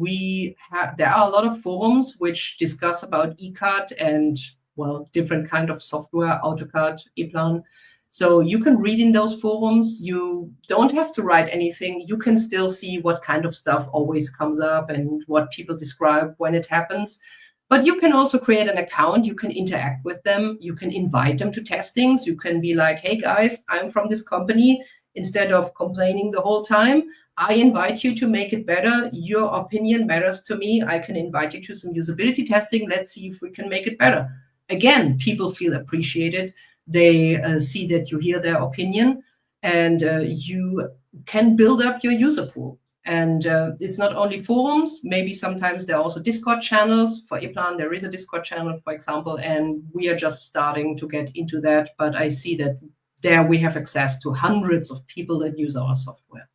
there are a lot of forums which discuss about ECAD and, well, different kind of software, AutoCAD, Eplan. So you can read in those forums. You don't have to write anything. You can still see what kind of stuff always comes up and what people describe when it happens. But you can also create an account. You can interact with them. You can invite them to testings. You can be like, hey, guys, I'm from this company. Instead of complaining the whole time, I invite you to make it better. Your opinion matters to me. I can invite you to some usability testing. Let's see if we can make it better. Again, people feel appreciated. They see that you hear their opinion, and you can build up your user pool. And it's not only forums. Maybe sometimes there are also Discord channels. For Eplan, there is a Discord channel, for example, and we are just starting to get into that. But I see that there we have access to hundreds of people that use our software.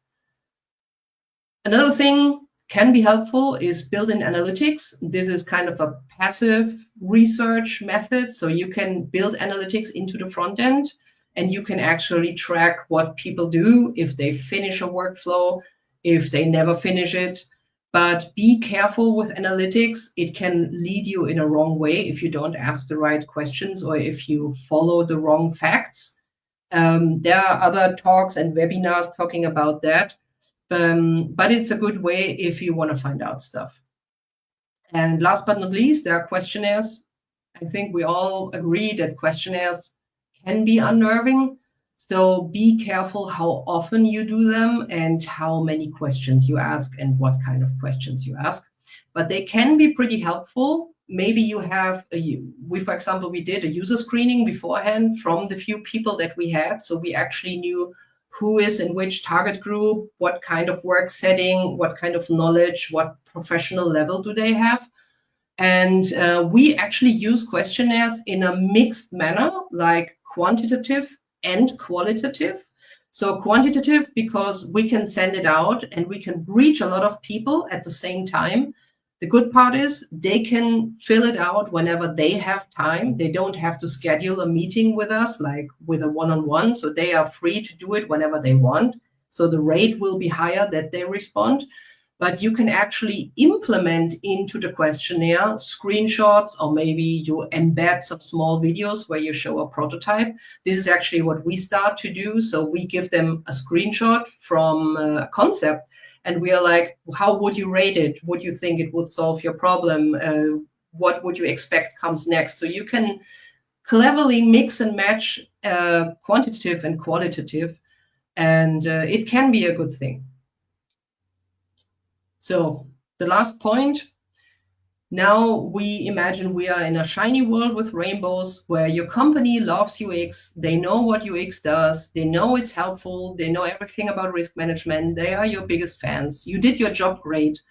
Another thing can be helpful is built-in analytics. This is kind of a passive research method. So you can build analytics into the front end, and you can actually track what people do, if they finish a workflow, if they never finish it. But be careful with analytics. It can lead you in a wrong way if you don't ask the right questions or if you follow the wrong facts. There are other talks and webinars talking about that. But it's a good way if you want to find out stuff. And last but not least, there are questionnaires. I think we all agree that questionnaires can be unnerving. So be careful how often you do them and how many questions you ask and what kind of questions you ask. But they can be pretty helpful. Maybe you have, for example, we did a user screening beforehand from the few people that we had. So we actually knew who is in which target group, what kind of work setting, what kind of knowledge, what professional level do they have. And we actually use questionnaires in a mixed manner, like quantitative and qualitative. So quantitative because we can send it out and we can reach a lot of people at the same time. The good part is they can fill it out whenever they have time. They don't have to schedule a meeting with us, like with a one-on-one. So they are free to do it whenever they want. So the rate will be higher that they respond. But you can actually implement into the questionnaire screenshots, or maybe you embed some small videos where you show a prototype. This is actually what we start to do. So we give them a screenshot from a concept, and we are like, how would you rate it? Would you think it would solve your problem? What would you expect comes next? So you can cleverly mix and match quantitative and qualitative, and it can be a good thing. So the last point, now we imagine we are in a shiny world with rainbows where your company loves UX. They know what UX does. They know it's helpful. They know everything about risk management. They are your biggest fans. You did your job great.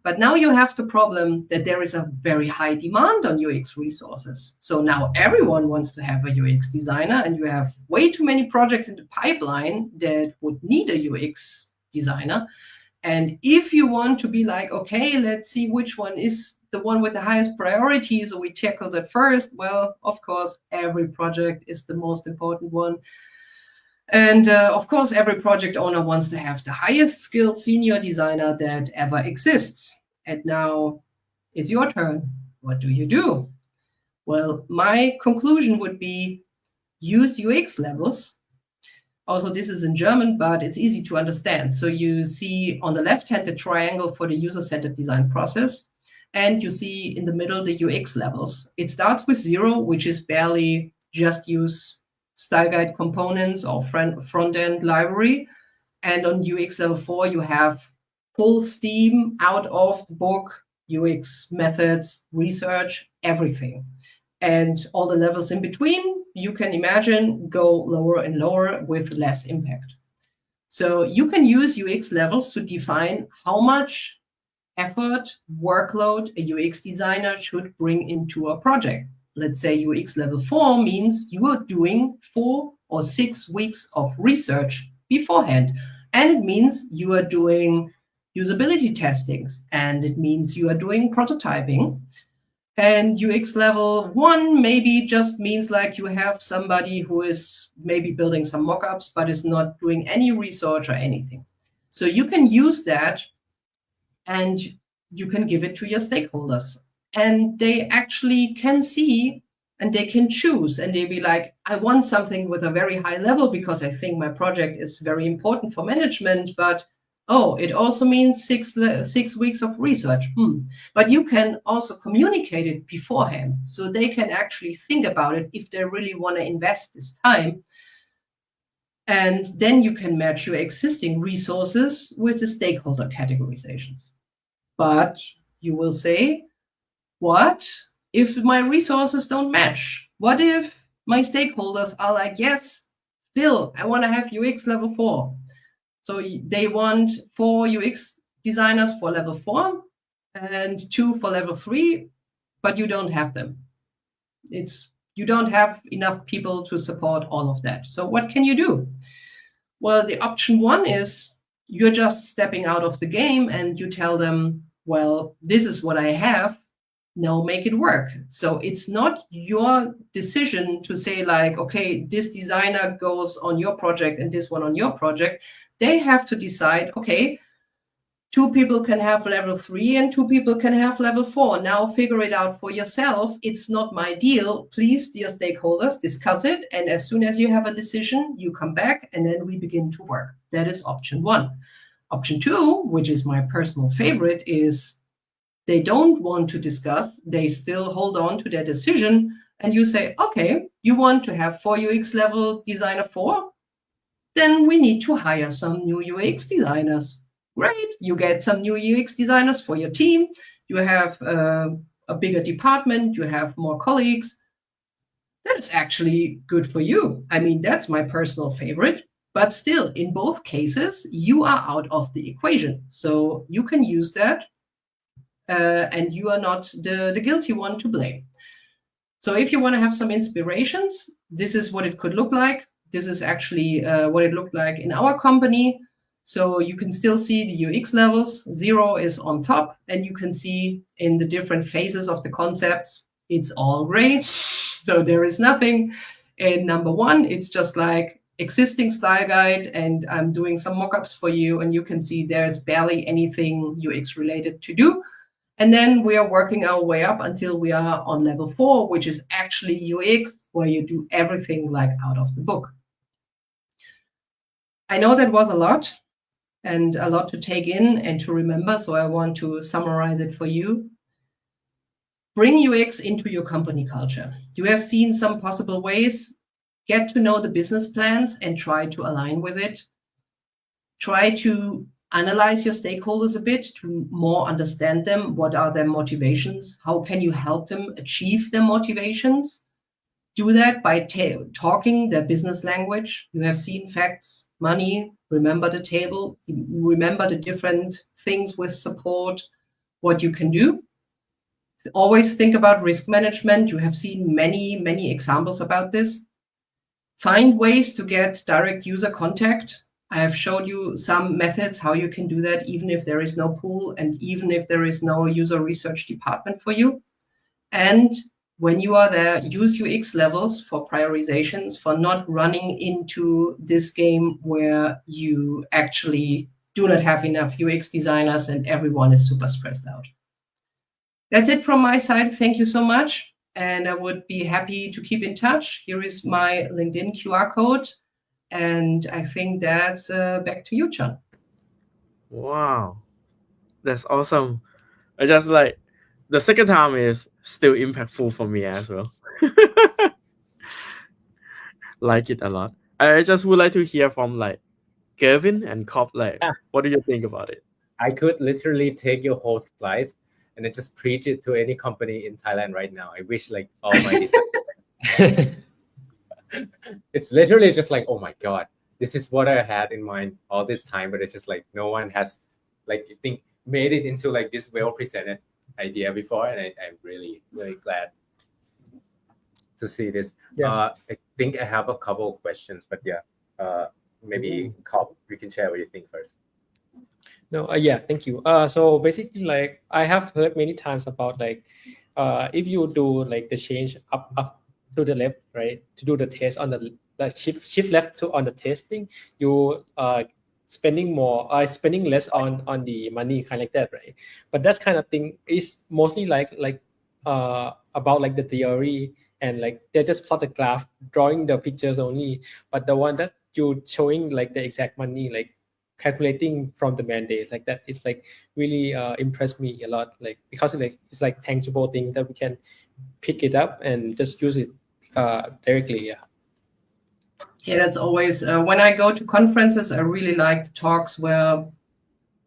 But now you have the problem that there is a very high demand on UX resources. So now everyone wants to have a UX designer, and you have way too many projects in the pipeline that would need a UX designer. And if you want to be like, okay, let's see which one is the one with the highest priority, so we tackle that first, well, of course, every project is the most important one. And of course, every project owner wants to have the highest skilled senior designer that ever exists. And now it's your turn. What do you do? Well, my conclusion would be use UX levels. Also, this is in German, but it's easy to understand. So you see on the left hand the triangle for the user-centered design process, and you see in the middle the UX levels. It starts with 0, which is barely just use style guide components or front-end library. And on UX level 4, you have full steam, out of the book, UX methods, research, everything. And all the levels in between, you can imagine, go lower and lower with less impact. So you can use UX levels to define how much effort, workload a UX designer should bring into a project. Let's say UX level 4 means you are doing 4 or 6 weeks of research beforehand. And it means you are doing usability testings, and it means you are doing prototyping. And UX level 1 maybe just means like you have somebody who is maybe building some mockups, but is not doing any research or anything. So you can use that and you can give it to your stakeholders. And they actually can see and they can choose, and they be like, I want something with a very high level because I think my project is very important for management, but oh, it also means 6 weeks of research. But you can also communicate it beforehand, so they can actually think about it if they really want to invest this time. And then you can match your existing resources with the stakeholder categorizations. But you will say, what if my resources don't match? What if my stakeholders are like, yes, still, I want to have UX level 4. So they want 4 UX designers for level 4 and 2 for level 3, but you don't have them. You don't have enough people to support all of that. So what can you do? Well, the option 1 is you're just stepping out of the game and you tell them, well, this is what I have. Now make it work. So it's not your decision to say like, okay, this designer goes on your project and this one on your project. They have to decide, okay, 2 people can have level 3 and 2 people can have level 4. Now figure it out for yourself. It's not my deal. Please, dear stakeholders, discuss it. And as soon as you have a decision, you come back and then we begin to work. That is option 1. Option 2, which is my personal favorite, is they don't want to discuss. They still hold on to their decision. And you say, okay, you want to have 4 UX level designer 4? Then we need to hire some new UX designers. Great, you get some new UX designers for your team. You have a bigger department. You have more colleagues. That's actually good for you. I mean, that's my personal favorite. But still, in both cases, you are out of the equation. So you can use that. And you are not the guilty one to blame. So if you want to have some inspirations, this is what it could look like. This is actually what it looked like in our company. So you can still see the UX levels. 0 is on top, and you can see in the different phases of the concepts, it's all gray. So there is nothing. In number 1, it's just like existing style guide, and I'm doing some mockups for you, and you can see there's barely anything UX related to do. And then we are working our way up until we are on level 4, which is actually UX, where you do everything like out of the book. I know that was a lot and a lot to take in and to remember, so I want to summarize it for you. Bring UX into your company culture. You have seen some possible ways. Get to know the business plans and try to align with it. Try to analyze your stakeholders a bit to more understand them. What are their motivations? How can you help them achieve their motivations? Do that by talking their business language. You have seen facts, money, remember the table, remember the different things with support, what you can do. Always think about risk management. You have seen many, many examples about this. Find ways to get direct user contact. I have showed you some methods how you can do that, even if there is no pool and even if there is no user research department for you. And when you are there, use UX levels for prioritizations, for not running into this game where you actually do not have enough UX designers and everyone is super stressed out. That's it from my side. Thank you so much. And I would be happy to keep in touch. Here is my LinkedIn QR code. And I think that's back to you, John.
Wow, that's awesome. I just like the second time is still impactful for me as well. Like it a lot. I just would like to hear from like Kevin and Cobb. Like, what do you think about it?
I could literally take your whole slides and then just preach it to any company in Thailand right now. I wish like all my design. It's literally just like, oh my God, this is what I had in mind all this time, but it's just like no one has like I think made it into like this well presented idea before, and I'm really, really glad to see this. I think I have a couple of questions, but maybe Cobb, you can share what you think first.
No, thank you. So basically, like I have heard many times about like if you do like the change up to the left, right, to do the test on the like shift left to on the testing, you spending less on the money, kind of like that, right? But that kind of thing is mostly like about like the theory, and like they just plot the graph, drawing the pictures only. But the one that you showing like the exact money, like calculating from the mandate, like that, it's like really impressed me a lot, like because it's like tangible things that we can pick it up and just use it directly.
Yeah, that's always when I go to conferences, I really like the talks where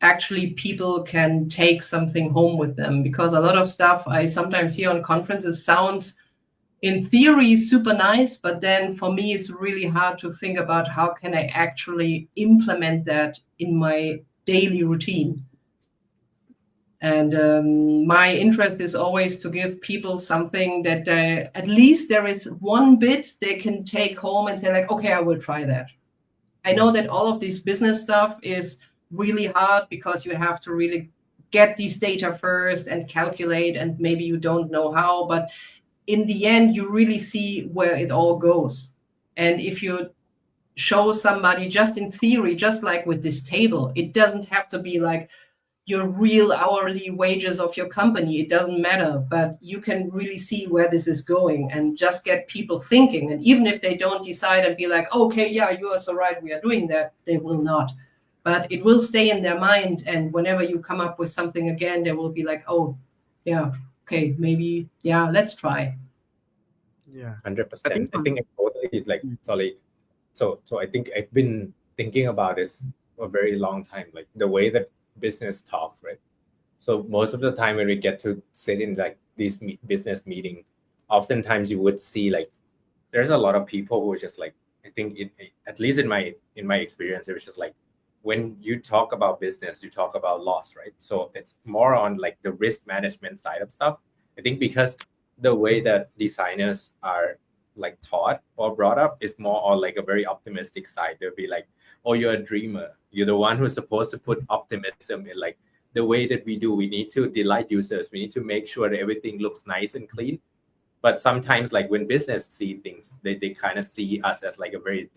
actually people can take something home with them, because a lot of stuff I sometimes hear on conferences sounds in theory super nice, but then for me it's really hard to think about how can I actually implement that in my daily routine. And my interest is always to give people something that at least there is one bit they can take home and say like, okay, I will try that. I know that all of this business stuff is really hard because you have to really get these data first and calculate, and maybe you don't know how, but in the end, you really see where it all goes. And if you show somebody just in theory, just like with this table, it doesn't have to be like your real hourly wages of your company. It doesn't matter, but you can really see where this is going and just get people thinking. And even if they don't decide and be like, okay, yeah, you are so right, we are doing that, they will not. But it will stay in their mind. And whenever you come up with something again, they will be like, oh, yeah, okay, maybe, yeah, let's try.
Yeah,
100%. I think I totally like sorry. So I think I've been thinking about this for a very long time, like the way that business talks, right? So most of the time when we get to sit in like these business meeting, oftentimes you would see like there's a lot of people who are just like, I think at least in my experience, it was just like when you talk about business, you talk about loss, right? So it's more on like the risk management side of stuff. I think because the way that designers are like taught or brought up is more on like a very optimistic side. They'll be like, oh, you're a dreamer. You're the one who's supposed to put optimism in like the way that we do. We need to delight users. We need to make sure that everything looks nice and clean. But sometimes like when business see things, they kind of see us as like a very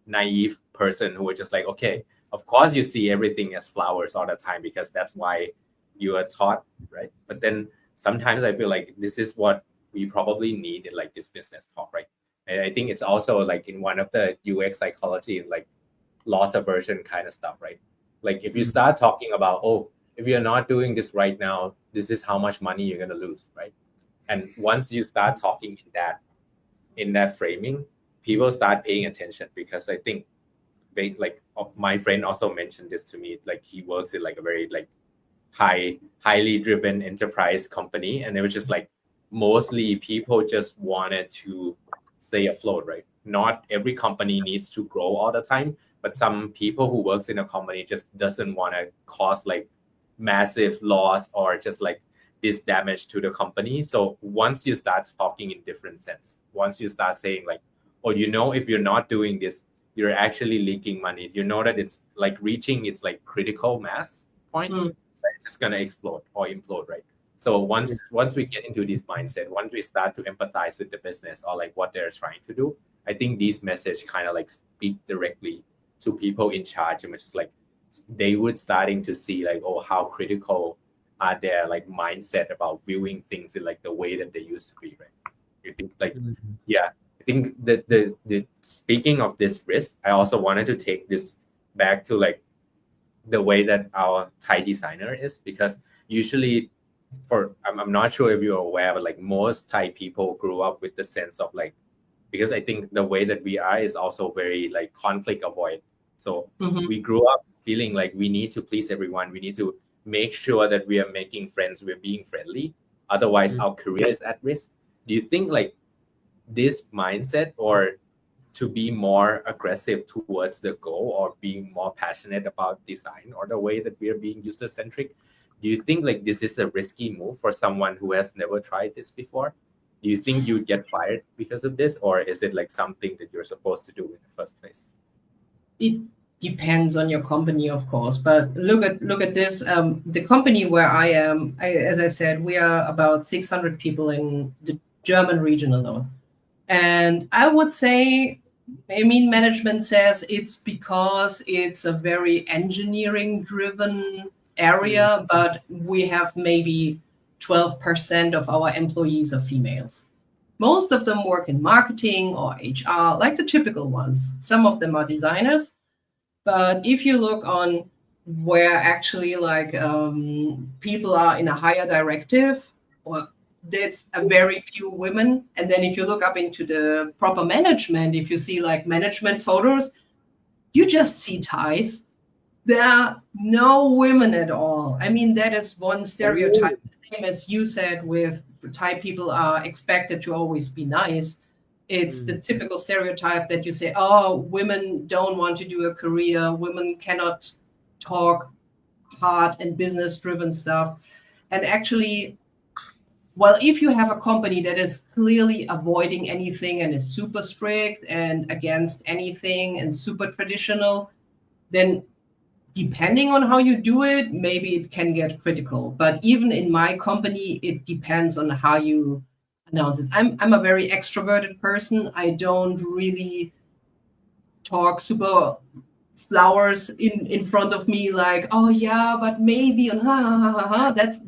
naive person who are just like, okay, of course you see everything as flowers all the time because that's why you are taught, right? But then sometimes I feel like this is what we probably need in like this business talk, right? And I think it's also like in one of the UX psychology, like loss aversion kind of stuff, right? Like if you start talking about, oh, if you're not doing this right now, this is how much money you're going to lose, right? And once you start talking in that framing, people start paying attention, because I think they like my friend also mentioned this to me, like he works in like a very like highly driven enterprise company, and it was just like mostly people just wanted to stay afloat, right? Not every company needs to grow all the time, but some people who works in a company just doesn't want to cause like massive loss or just like this damage to the company. So once you start talking in different sense, once you start saying like, oh, you know, if you're not doing this, you're actually leaking money, you know that it's like reaching its like critical mass point, it's just gonna explode or implode, right? So once we get into this mindset, once we start to empathize with the business or like what they're trying to do, I think these message kind of like speak directly to people in charge, and which is like they would starting to see like, oh, how critical are their like mindset about viewing things in like the way that they used to be, right? You think like yeah, I think that the speaking of this risk, I also wanted to take this back to like the way that our Thai designer is, because usually I'm not sure if you're aware, but like most Thai people grew up with the sense of like, because I think the way that we are is also very like conflict avoid. So we grew up feeling like we need to please everyone. We need to make sure that we are making friends, we're being friendly. Otherwise our career is at risk. Do you think like this mindset, or to be more aggressive towards the goal, or being more passionate about design, or the way that we are being user centric, do you think like this is a risky move for someone who has never tried this before? Do you think you'd get fired because of this, or is it like something that you're supposed to do in the first place?
depends on your company, of course. But look at this. The company where I am, as I said, we are about 600 people in the German region alone. And I would say, management says it's because it's a very engineering-driven area, but we have maybe 12% of our employees are females. Most of them work in marketing or HR, like the typical ones. Some of them are designers. But if you look on where actually people are in a higher directive, or there's a very few women. And then if you look up into the proper management, if you see management photos, you just see ties. There are no women at all. That is one stereotype, the same as you said with Thai people are expected to always be nice. It's the typical stereotype that you say, oh, women don't want to do a career. Women cannot talk hard and business-driven stuff. And actually, well, if you have a company that is clearly avoiding anything and is super strict and against anything and super traditional, then depending on how you do it, maybe it can get critical. But even in my company, it depends on how you announce it. I'm a very extroverted person. I don't really talk super flowers in front of me like, oh yeah, but maybe, and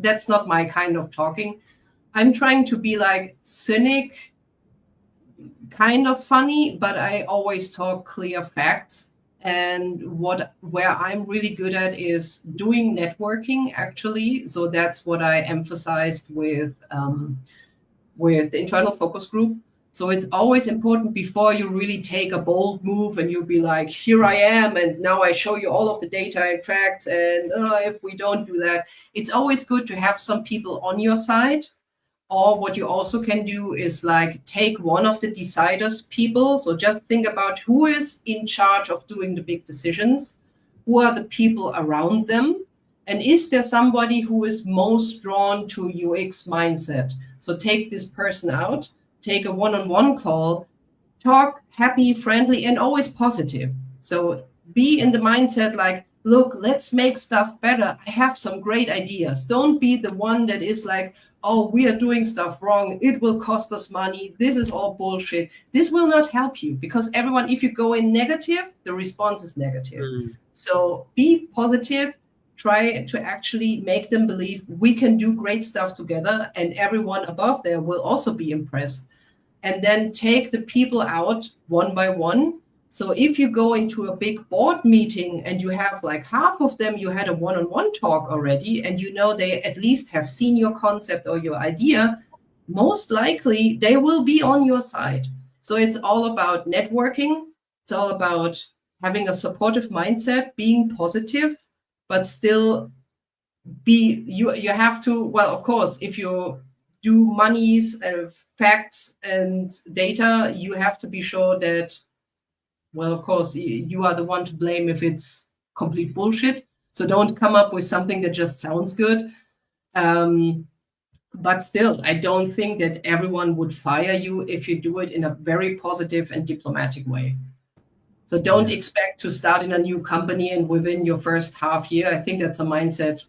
that's not my kind of talking. I'm trying to be cynic, kind of funny, but I always talk clear facts. And where I'm really good at is doing networking, actually. So that's what I emphasized with the internal focus group. So it's always important before you really take a bold move and you'll be like, here I am, and now I show you all of the data and facts. And if we don't do that, it's always good to have some people on your side. Or what you also can do is take one of the deciders people. So just think about who is in charge of doing the big decisions, who are the people around them, and is there somebody who is most drawn to UX mindset? So take this person out, take a one-on-one call, talk happy, friendly, and always positive. So be in the mindset look, let's make stuff better. I have some great ideas. Don't be the one that is oh, we are doing stuff wrong. It will cost us money. This is all bullshit. This will not help you because everyone, if you go in negative, the response is negative. So be positive. Try to actually make them believe we can do great stuff together, and everyone above there will also be impressed. And then take the people out one by one. So if you go into a big board meeting and you have half of them, you had a one-on-one talk already, and they at least have seen your concept or your idea, most likely they will be on your side. So it's all about networking. It's all about having a supportive mindset, being positive, but still you have to, well, of course, if you do monies, facts and data, you have to be sure that, well, of course, you are the one to blame if it's complete bullshit. So don't come up with something that just sounds good. But still, I don't think that everyone would fire you if you do it in a very positive and diplomatic way. So don't expect to start in a new company and within your first half year. I think that's a mindset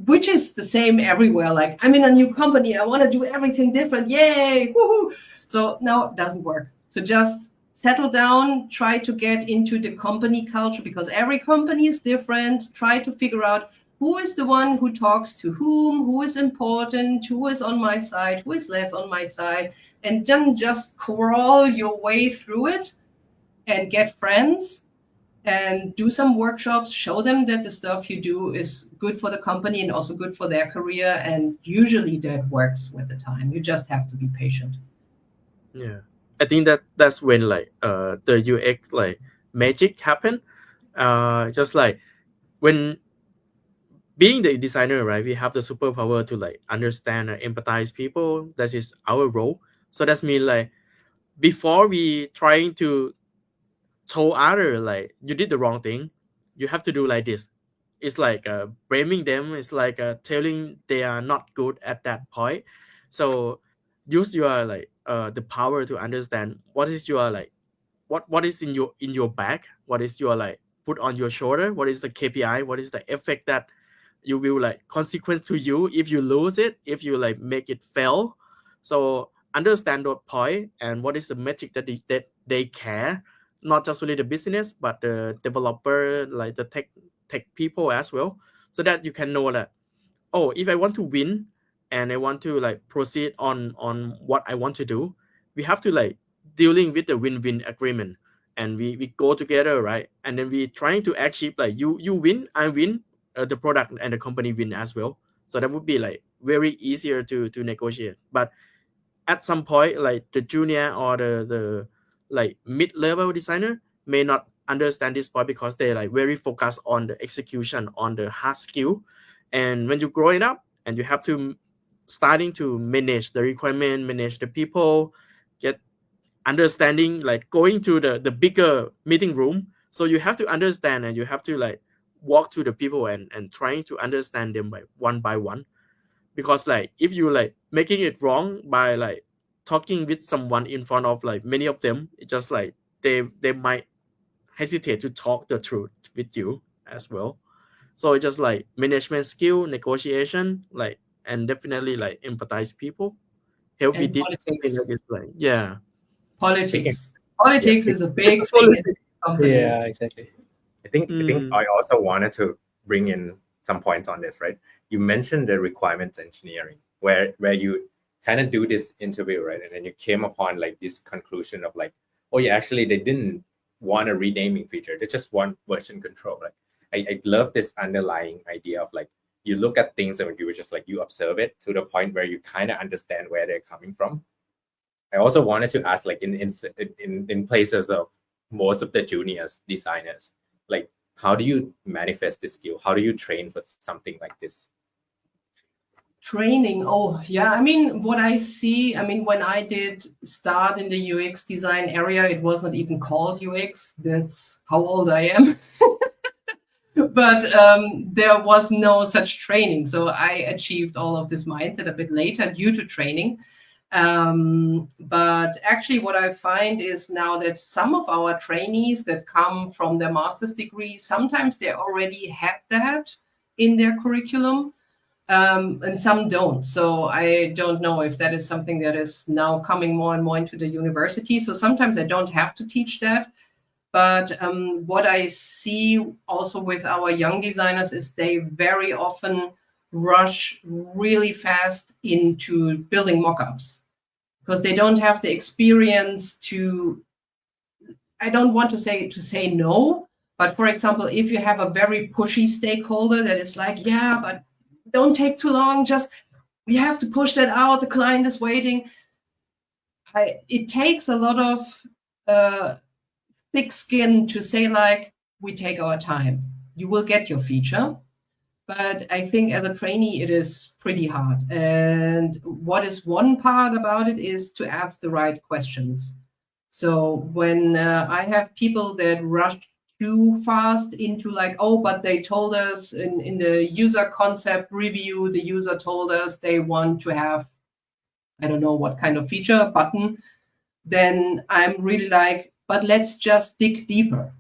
which is the same everywhere. I'm in a new company. I want to do everything different. Yay! Woohoo! So no, it doesn't work. So just settle down, try to get into the company culture because every company is different. Try to figure out who is the one who talks to who is important, who is on my side, who is less on my side, and then just crawl your way through it and get friends and do some workshops, show them that the stuff you do is good for the company and also good for their career. And usually that works with the time. You just have to be patient.
Yeah. I think that's when the UX magic happen. Just when being the designer, right, we have the superpower to understand and empathize people. That is our role. So that's mean before we trying to tell other you did the wrong thing, you have to do this. It's blaming them. It's telling they are not good at that point. So use your the power to understand what is your what is in your bag, what is your put on your shoulder, what is the KPI, what is the effect that you will like consequence to you if you lose it, if you like make it fail. So understand that point and what is the metric that they care, not just only the business but the developer, like the tech people as well, so that you can know that, oh, if I want to win and I want to like proceed on what I want to do, we have to like dealing with the win-win agreement, and we go together, right? And then we trying to achieve like you win, I win, the product and the company win as well. So that would be like very easier to negotiate. But at some point, like the junior or the like mid-level designer may not understand this point because they like very focused on the execution, on the hard skill. And when you growing up and you have to starting to manage the requirement, manage the people, get understanding, like going to the bigger meeting room. So you have to understand and you have to like walk to the people and trying to understand them by one. Because like if you like making it wrong by like talking with someone in front of like many of them, it's just like they might hesitate to talk the truth with you as well. So it's just like management skill, negotiation, like, and definitely like empathize people. Help
And
with
politics.
it. Like, yeah.
Politics is a big thing in companies.
Yeah, exactly.
I think I also wanted to bring in some points on this, right? You mentioned the requirements engineering, where you kind of do this interview, right? And then you came upon like this conclusion of like, oh yeah, actually they didn't want a renaming feature. They just want version control. Like I love this underlying idea of like, you look at things and you just like, you observe it to the point where you kind of understand where they're coming from. I also wanted to ask, like in places of most of the juniors designers, like how do you manifest this skill? How do you train for something like this?
Training. Oh yeah. I mean, what I see, I mean, when I did start in the UX design area, it was not even called UX. That's how old I am. But there was no such training. So I achieved all of this mindset a bit later due to training. But actually what I find is now that some of our trainees that come from their master's degree, sometimes they already had that in their curriculum, and some don't. So I don't know if that is something that is now coming more and more into the university. So sometimes I don't have to teach that. But what I see also with our young designers is they very often rush really fast into building mockups because they don't have the experience to, I don't want to say no, but for example, if you have a very pushy stakeholder that is like, yeah, but don't take too long, just we have to push that out, the client is waiting. It takes a lot of thick skin to say like, we take our time, you will get your feature. But I think as a trainee, it is pretty hard. And what is one part about it is to ask the right questions. So when I have people that rush too fast into like, oh, but they told us in the user concept review, the user told us they want to have, I don't know what kind of feature, button, then I'm really like, but let's just dig deeper.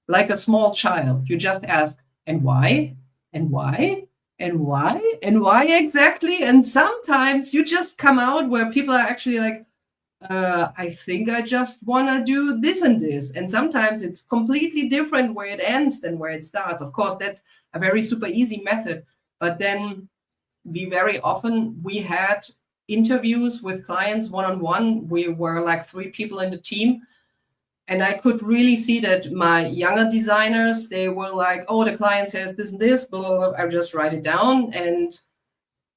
Like a small child, you just ask, and why? And why? And why? And why exactly? And sometimes you just come out where people are actually like, I think I just want to do this and this. And sometimes it's completely different where it ends than where it starts. Of course, that's a very super easy method. But then we had interviews with clients one-on-one. We were like 3 people in the team. And I could really see that my younger designers, they were like, oh, the client says this and this, blah, blah, blah. I just write it down. And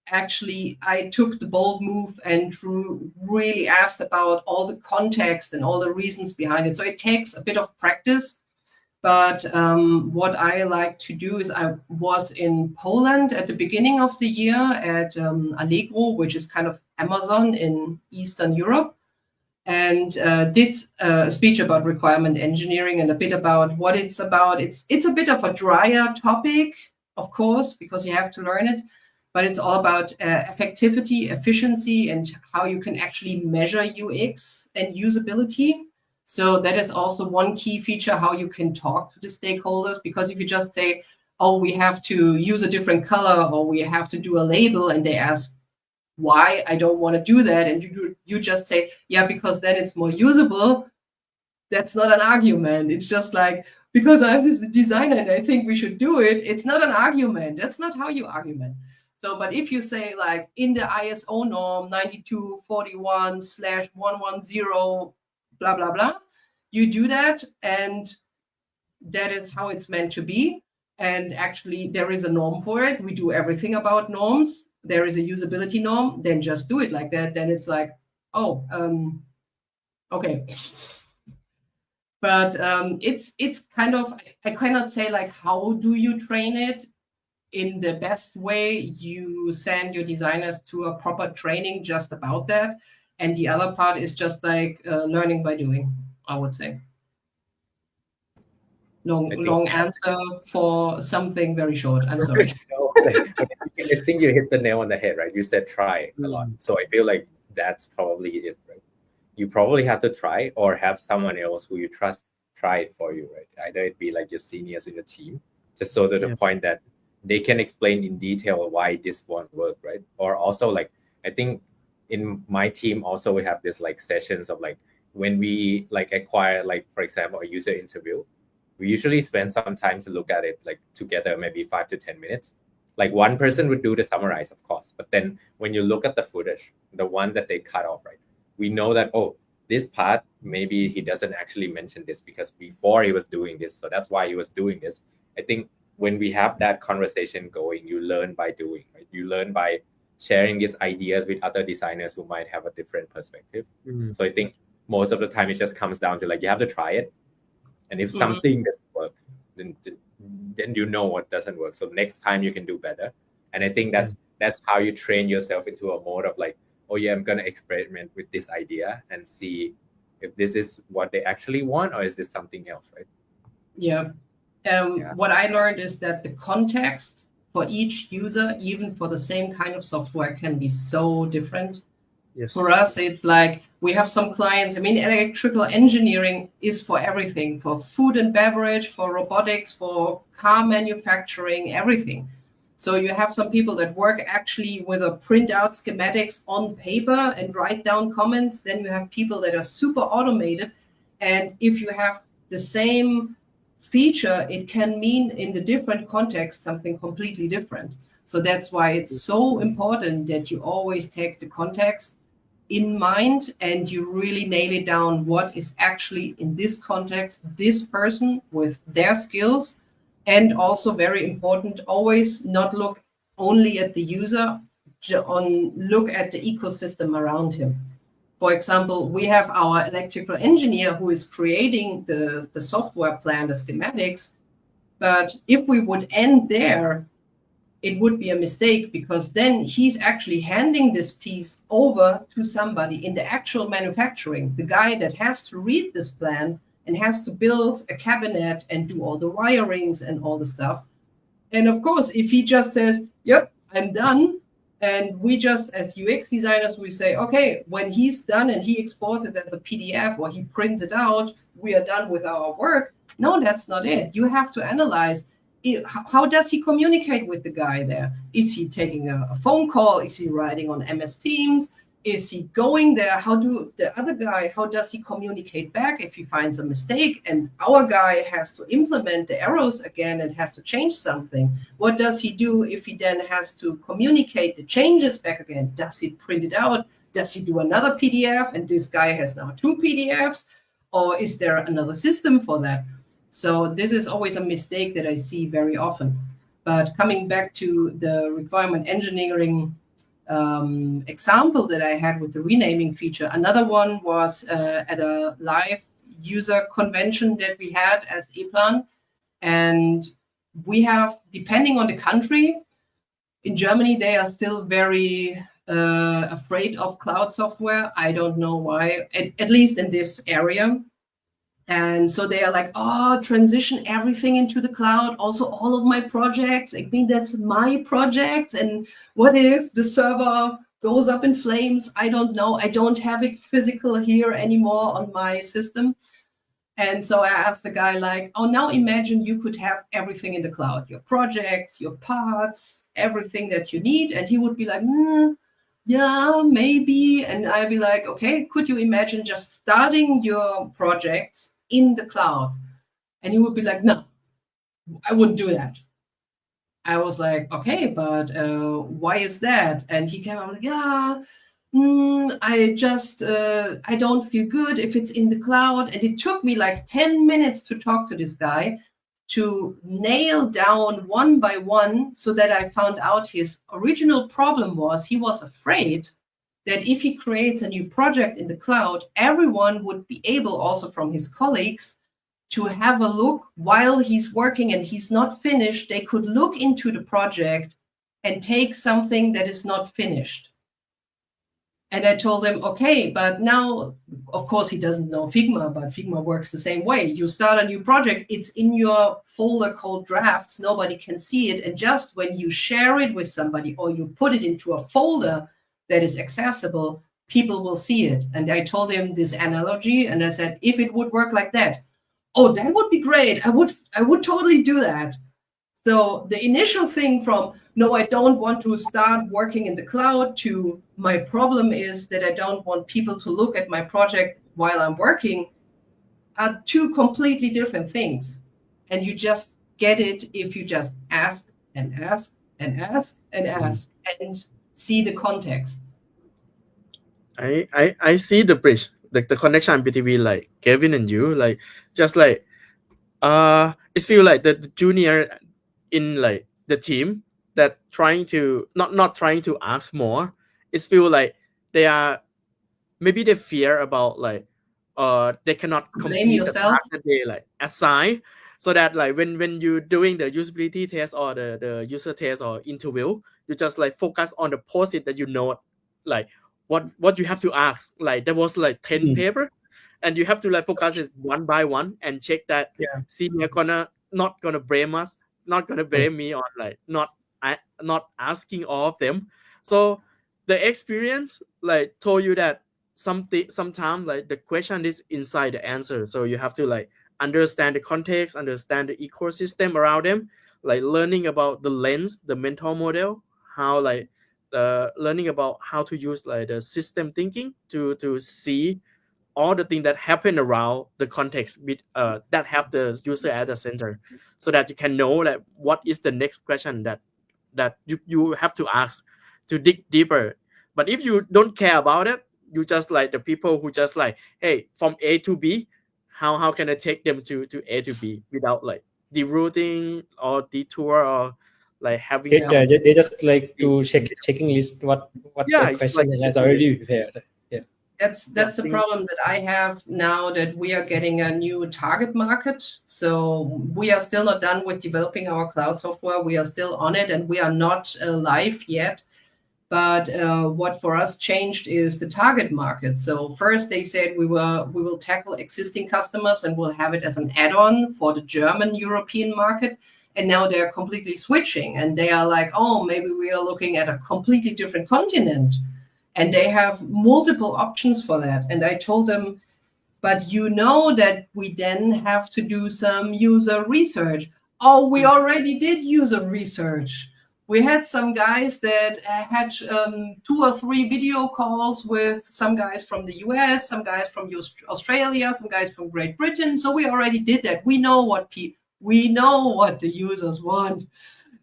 actually, I took the bold move and really asked about all the context and all the reasons behind it. So it takes a bit of practice. But what I like to do is I was in Poland at the beginning of the year at Allegro, which is kind of Amazon in Eastern Europe. And did a speech about requirement engineering and a bit about what it's about. It's a bit of a drier topic, of course, because you have to learn it, but it's all about effectivity, efficiency, and how you can actually measure UX and usability. So that is also one key feature, how you can talk to the stakeholders, because if you just say, oh, we have to use a different color or we have to do a label, and they ask why, I don't want to do that, and you just say, yeah, because then it's more usable, that's not an argument. It's just like, because I'm this designer and I think we should do it. It's not an argument. That's not how you argument. So, but if you say like in the ISO norm 9241/110, blah, blah, blah, you do that, and that is how it's meant to be. And actually there is a norm for it. We do everything about norms. There is a usability norm, then just do it like that. Then it's like, oh, okay. But it's kind of, I cannot say like, how do you train it in the best way? You send your designers to a proper training just about that. And the other part is just like learning by doing, I would say. Long answer for something very short. I'm sorry.
I think you hit the nail on the head, right? You said try a lot. So I feel like that's probably it, right? You probably have to try, or have someone else who you trust try it for you, right? Either it be like your seniors in the team, just so to the point that they can explain in detail why this won't work, right? Or also like, I think in my team also we have this like sessions of like, when we like acquire like, for example, a user interview, we usually spend some time to look at it like together, maybe 5 to 10 minutes. Like one person would do the summarize, of course, but then when you look at the footage, the one that they cut off, right? We know that, oh, this part, maybe he doesn't actually mention this because before he was doing this, so that's why he was doing this. I think when we have that conversation going, you learn by doing, right? You learn by sharing these ideas with other designers who might have a different perspective. So I think most of the time it just comes down to like, you have to try it. And if something doesn't work, then you know what doesn't work. So next time you can do better. And I think that's how you train yourself into a mode of like, oh yeah, I'm going to experiment with this idea and see if this is what they actually want, or is this something else, right?
Yeah. What I learned is that the context for each user, even for the same kind of software, can be so different. Yes. For us, it's like we have some clients. I mean, electrical engineering is for everything, for food and beverage, for robotics, for car manufacturing, everything. So you have some people that work actually with a print out schematics on paper and write down comments. Then you have people that are super automated. And if you have the same feature, it can mean in the different context something completely different. So that's why it's so important that you always take the context in mind and you really nail it down. What is actually in this context, this person with their skills. And also very important, always not look only at the user, look at the ecosystem around him. For example, we have our electrical engineer who is creating the software plan, the schematics. But if we would end there, it would be a mistake, because then he's actually handing this piece over to somebody in the actual manufacturing, the guy that has to read this plan and has to build a cabinet and do all the wirings and all the stuff. And of course, if he just says, yep, I'm done, and we just, as UX designers, we say, okay, when he's done and he exports it as a PDF or he prints it out, we are done with our work. No, that's not it. You have to analyze, how does he communicate with the guy there? Is he taking a phone call? Is he writing on MS Teams? Is he going there? How does he communicate back if he finds a mistake and our guy has to implement the errors again and has to change something? What does he do if he then has to communicate the changes back again? Does he print it out? Does he do another PDF and this guy has now 2 PDFs? Or is there another system for that? So this is always a mistake that I see very often. But coming back to the requirement engineering example that I had with the renaming feature, another one was at a live user convention that we had as Eplan. And we have, depending on the country, in Germany, they are still very afraid of cloud software. I don't know why, at least in this area. And so they are like, oh, transition everything into the cloud. Also, all of my projects, I mean, that's my projects. And what if the server goes up in flames? I don't know. I don't have it physical here anymore on my system. And so I asked the guy like, oh, now imagine you could have everything in the cloud, your projects, your parts, everything that you need. And he would be like, yeah, maybe. And I'd be like, okay, could you imagine just starting your projects in the cloud? And he would be like, no, I wouldn't do that. I was like, okay, but why is that? And he came out like, yeah, I don't feel good if it's in the cloud. And it took me like 10 minutes to talk to this guy to nail down one by one so that I found out his original problem was he was afraid that if he creates a new project in the cloud, everyone would be able also from his colleagues to have a look while he's working and he's not finished. They could look into the project and take something that is not finished. And I told him, okay, but now, of course, he doesn't know Figma, but Figma works the same way. You start a new project, it's in your folder called drafts. Nobody can see it. And just when you share it with somebody or you put it into a folder that is accessible, people will see it. And I told him this analogy, and I said, if it would work like that, oh, that would be great. I would totally do that. So the initial thing from, no, I don't want to start working in the cloud to my problem is that I don't want people to look at my project while I'm working are two completely different things. And you just get it if you just ask and ask and ask and ask and see the context.
I see the bridge, like the connection between like Kevin and you, like just like it feel like the junior in like the team that trying to not trying to ask more. It feel like they are maybe they fear about like they cannot complete the task that they like assign, so that like when you doing the usability test or the user test or interview, you just like focus on the post-it that you know like what you have to ask. Like there was like 10 paper and you have to like focus it one by one and check that senior not gonna blame us, not gonna blame me on like not asking all of them. So the experience like told you that sometimes like the question is inside the answer, so you have to like understand the context, understand the ecosystem around them, like learning about the lens, the mental model, how like learning about how to use like the system thinking to see all the things that happen around the context with that have the user at the center, so that you can know like what is the next question that you have to ask to dig deeper. But if you don't care about it, you just like the people who just like, hey, from A to B, how can I take them to A to B without like derouting or detour or like having
they just like to checking list what the question like, has already prepared.
That's the problem that I have now, that we are getting a new target market. So we are still not done with developing our cloud software. We are still on it and we are not live yet. But what for us changed is the target market. So first they said we will tackle existing customers and we'll have it as an add-on for the German European market. And now they're completely switching and they are like, oh, maybe we are looking at a completely different continent. And they have multiple options for that. And I told them, but you know that we then have to do some user research. Oh, we already did user research. We had some guys that had 2 or 3 video calls with some guys from the US, some guys from Australia, some guys from Great Britain. So we already did that. We know what the users want.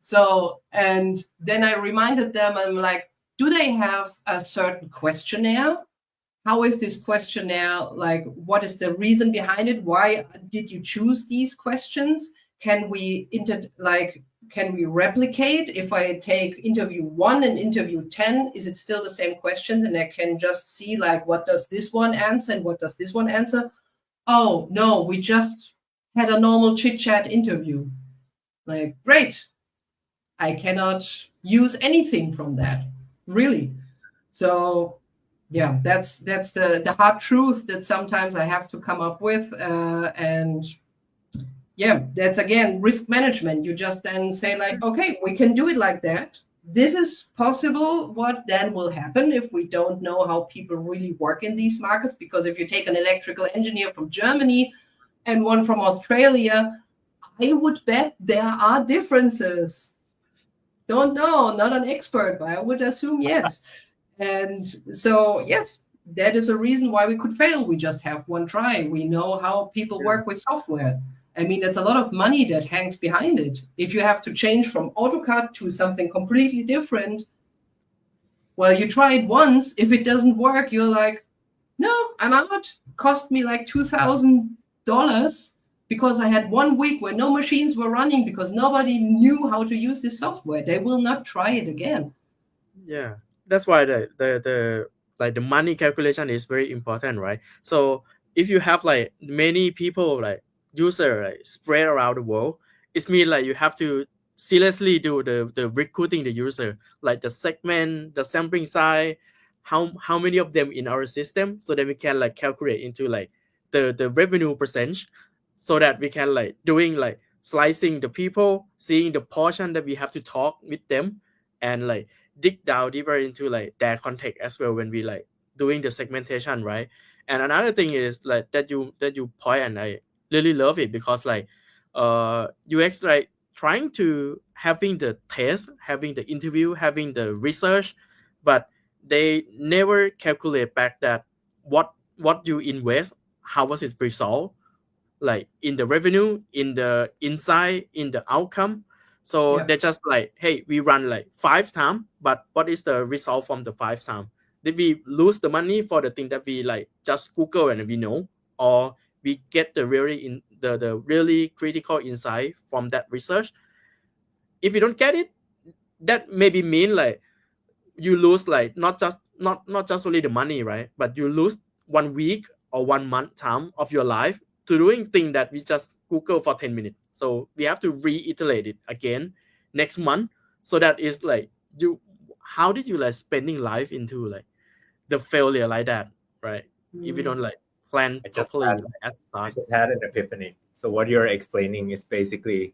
So, and then I reminded them, I'm like, do they have a certain questionnaire? How is this questionnaire? Like, what is the reason behind it? Why did you choose these questions? Can we replicate? If I take interview 1 and interview 10, is it still the same questions? And I can just see like, what does this one answer and what does this one answer? Oh, no, we just had a normal chit-chat interview. Like, great. I cannot use anything from that. Really. So yeah, that's the hard truth that sometimes I have to come up with. And yeah, that's again risk management. You just then say like, okay, we can do it like that. This is possible. What then will happen if we don't know how people really work in these markets? Because if you take an electrical engineer from Germany and one from Australia, I would bet there are differences. Don't know, not an expert, but I would assume yes. And so, yes, that is a reason why we could fail. We just have one try. We know how people work with software. I mean, there's a lot of money that hangs behind it. If you have to change from AutoCAD to something completely different, well, you try it once. If it doesn't work, you're like, no, I'm out. Cost me like $2,000 because I had 1 week where no machines were running because nobody knew how to use this software. They will not try it again.
Yeah, that's why the money calculation is very important, right? So if you have like many people like user like spread around the world, it means like you have to seriously do the recruiting the user, like the segment, the sampling size, how many of them in our system, so that we can like calculate into like the revenue percentage, so that we can like doing like slicing the people, seeing the portion that we have to talk with them, and like dig down deeper into like their context as well when we like doing the segmentation, right? And another thing is like that you point, and I really love it, because like UX like trying to having the test, having the interview, having the research, but they never calculate back that what you invest, how was its result, like in the revenue, in the insight, in the outcome. So they just like, hey, we run like 5 times, but what is the result from the 5 times? Did we lose the money for the thing that we like just Google and we know, or we get the really the really critical insight from that research? If you don't get it, that maybe mean like you lose like not just only the money, right? But you lose 1 week or 1 month time of your life to doing things that we just Google for 10 minutes. So we have to reiterate it again next month. So that is like how did you like spending life into like the failure like that, right? If you don't like plan properly at the start.
I just had an epiphany. So what you're explaining is basically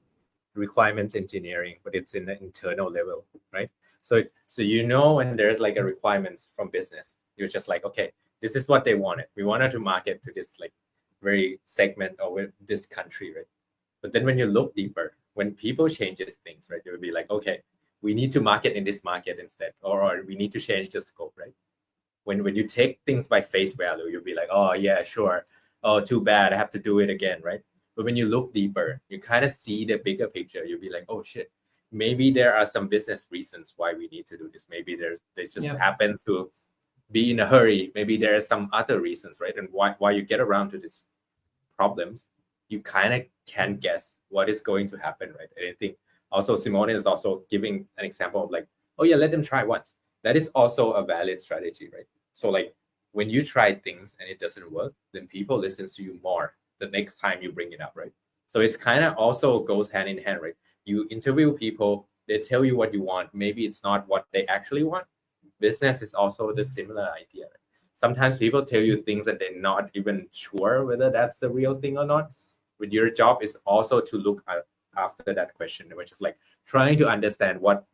requirements engineering, but it's in the internal level, right? So when there's like a requirements from business, you're just like, okay, this is what they wanted. We wanted to market to this like very segment or this country, right? But then when you look deeper, when people changes things, right, you'll be like, okay, we need to market in this market instead, or we need to change the scope, right? When you take things by face value, you'll be like, oh yeah, sure. Oh, too bad, I have to do it again, right? But when you look deeper, you kind of see the bigger picture. You'll be like, oh shit, maybe there are some business reasons why we need to do this. Maybe they just happens to be in a hurry. Maybe there are some other reasons, right? And why you get around to these problems, you kind of can guess what is going to happen, right? And I think also Simone is also giving an example of like, oh yeah, let them try once. That is also a valid strategy, right? So like when you try things and it doesn't work, then people listen to you more the next time you bring it up, right? So it's kind of also goes hand in hand, right? You interview people, they tell you what you want. Maybe it's not what they actually want. Business is also the similar idea. Right? Sometimes people tell you things that they're not even sure whether that's the real thing or not. But your job is also to look after that question, which is like trying to understand what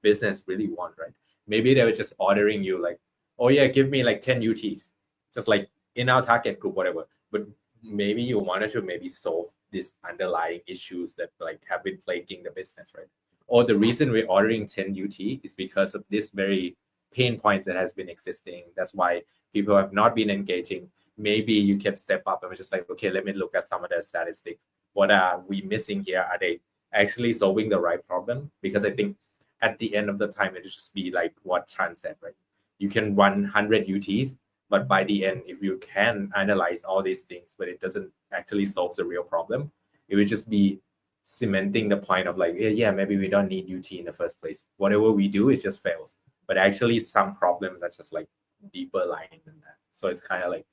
business really want, right? Maybe they were just ordering you like, oh yeah, give me like 10 UTs, just like in our target group, whatever. But maybe you wanted to maybe solve these underlying issues that like have been plaguing the business, right? Or the reason we're ordering 10 UT is because of this very pain points that has been existing. That's why people have not been engaging. Maybe you can step up and we're just like, okay, let me look at some of the statistics. What are we missing here? Are they actually solving the right problem? Because I think at the end of the time, it'll just be like what Chan said, right? You can run 100 UTs, but by the end, if you can analyze all these things, but it doesn't actually solve the real problem, it would just be cementing the point of like, yeah, maybe we don't need UT in the first place. Whatever we do, it just fails. But actually some problems are just like deeper lying than that. So it's kind of like,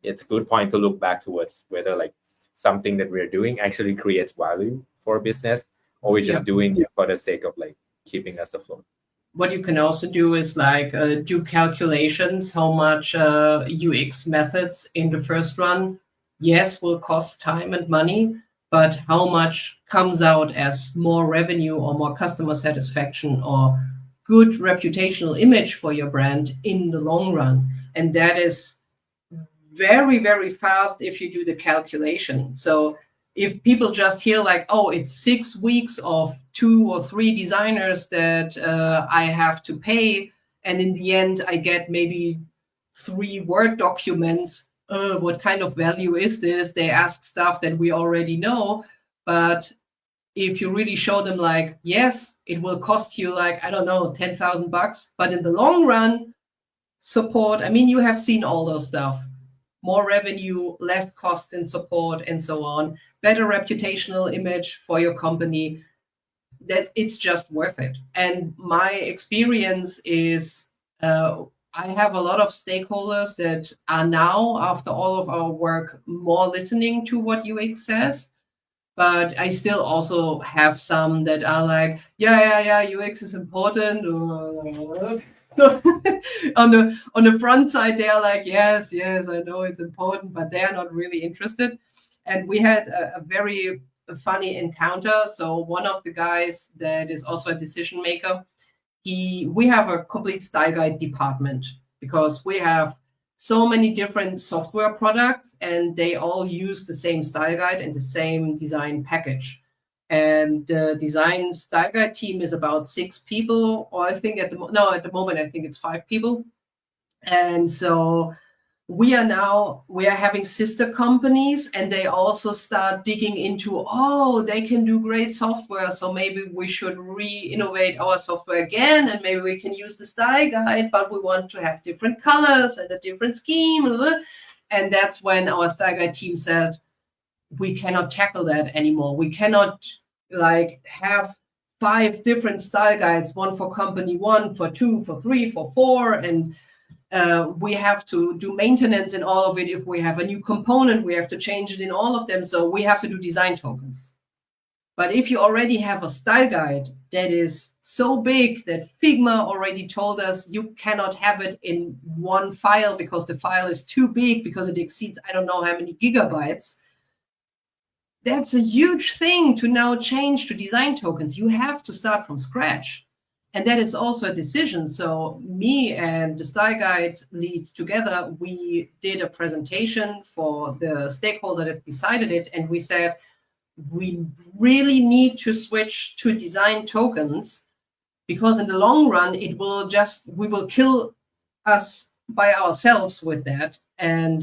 it's a good point to look back towards whether like something that we're doing actually creates value for a business, or we're just doing it for the sake of like keeping us afloat.
What you can also do is like do calculations, how much UX methods in the first run, yes, will cost time and money, but how much comes out as more revenue or more customer satisfaction or good reputational image for your brand in the long run. And that is very, very fast if you do the calculation. So if people just hear like, oh, it's 6 weeks of 2 or 3 designers that I have to pay, and in the end I get maybe 3 Word documents, what kind of value is this? They ask stuff that we already know. But if you really show them like, yes, it will cost you like, I don't know, $10,000, but in the long run, support, I mean, you have seen all those stuff. More revenue, less costs in support, and so on. Better reputational image for your company. That it's just worth it. And my experience is I have a lot of stakeholders that are now, after all of our work, more listening to what UX says. But I still also have some that are like, yeah, UX is important. On the front side, they are like, yes, I know it's important, but they are not really interested. And we had a very funny encounter. So one of the guys that is also a decision maker, we have a complete style guide department because we have so many different software products and they all use the same style guide and the same design package. And the design style guide team is about 6 people, or I think at the moment, I think it's 5 people. And so we are having sister companies, and they also start digging into, they can do great software. So maybe we should re-innovate our software again, and maybe we can use the style guide, but we want to have different colors and a different scheme. And that's when our style guide team said, we cannot tackle that anymore. We cannot like have 5 different style guides, one for company 1, for 2, for 3, for 4, and we have to do maintenance in all of it. If we have a new component, we have to change it in all of them. So we have to do design tokens. But if you already have a style guide that is so big that Figma already told us you cannot have it in one file because the file is too big, because it exceeds I don't know how many gigabytes, that's a huge thing to now change to design tokens. You have to start from scratch. And that is also a decision. So me and the style guide lead together, we did a presentation for the stakeholder that decided it. And we said, we really need to switch to design tokens, because in the long run, we will kill us by ourselves with that. And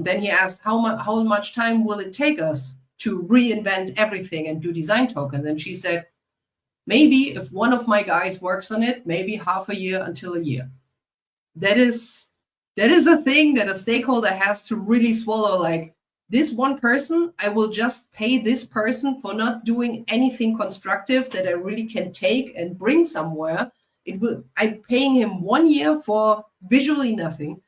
then he asked, how much time will it take us to reinvent everything and do design tokens? And she said, maybe if one of my guys works on it, maybe half a year until a year. That is a thing that a stakeholder has to really swallow. Like, this one person, I will just pay this person for not doing anything constructive that I really can take and bring somewhere. I'm paying him 1 year for visually nothing.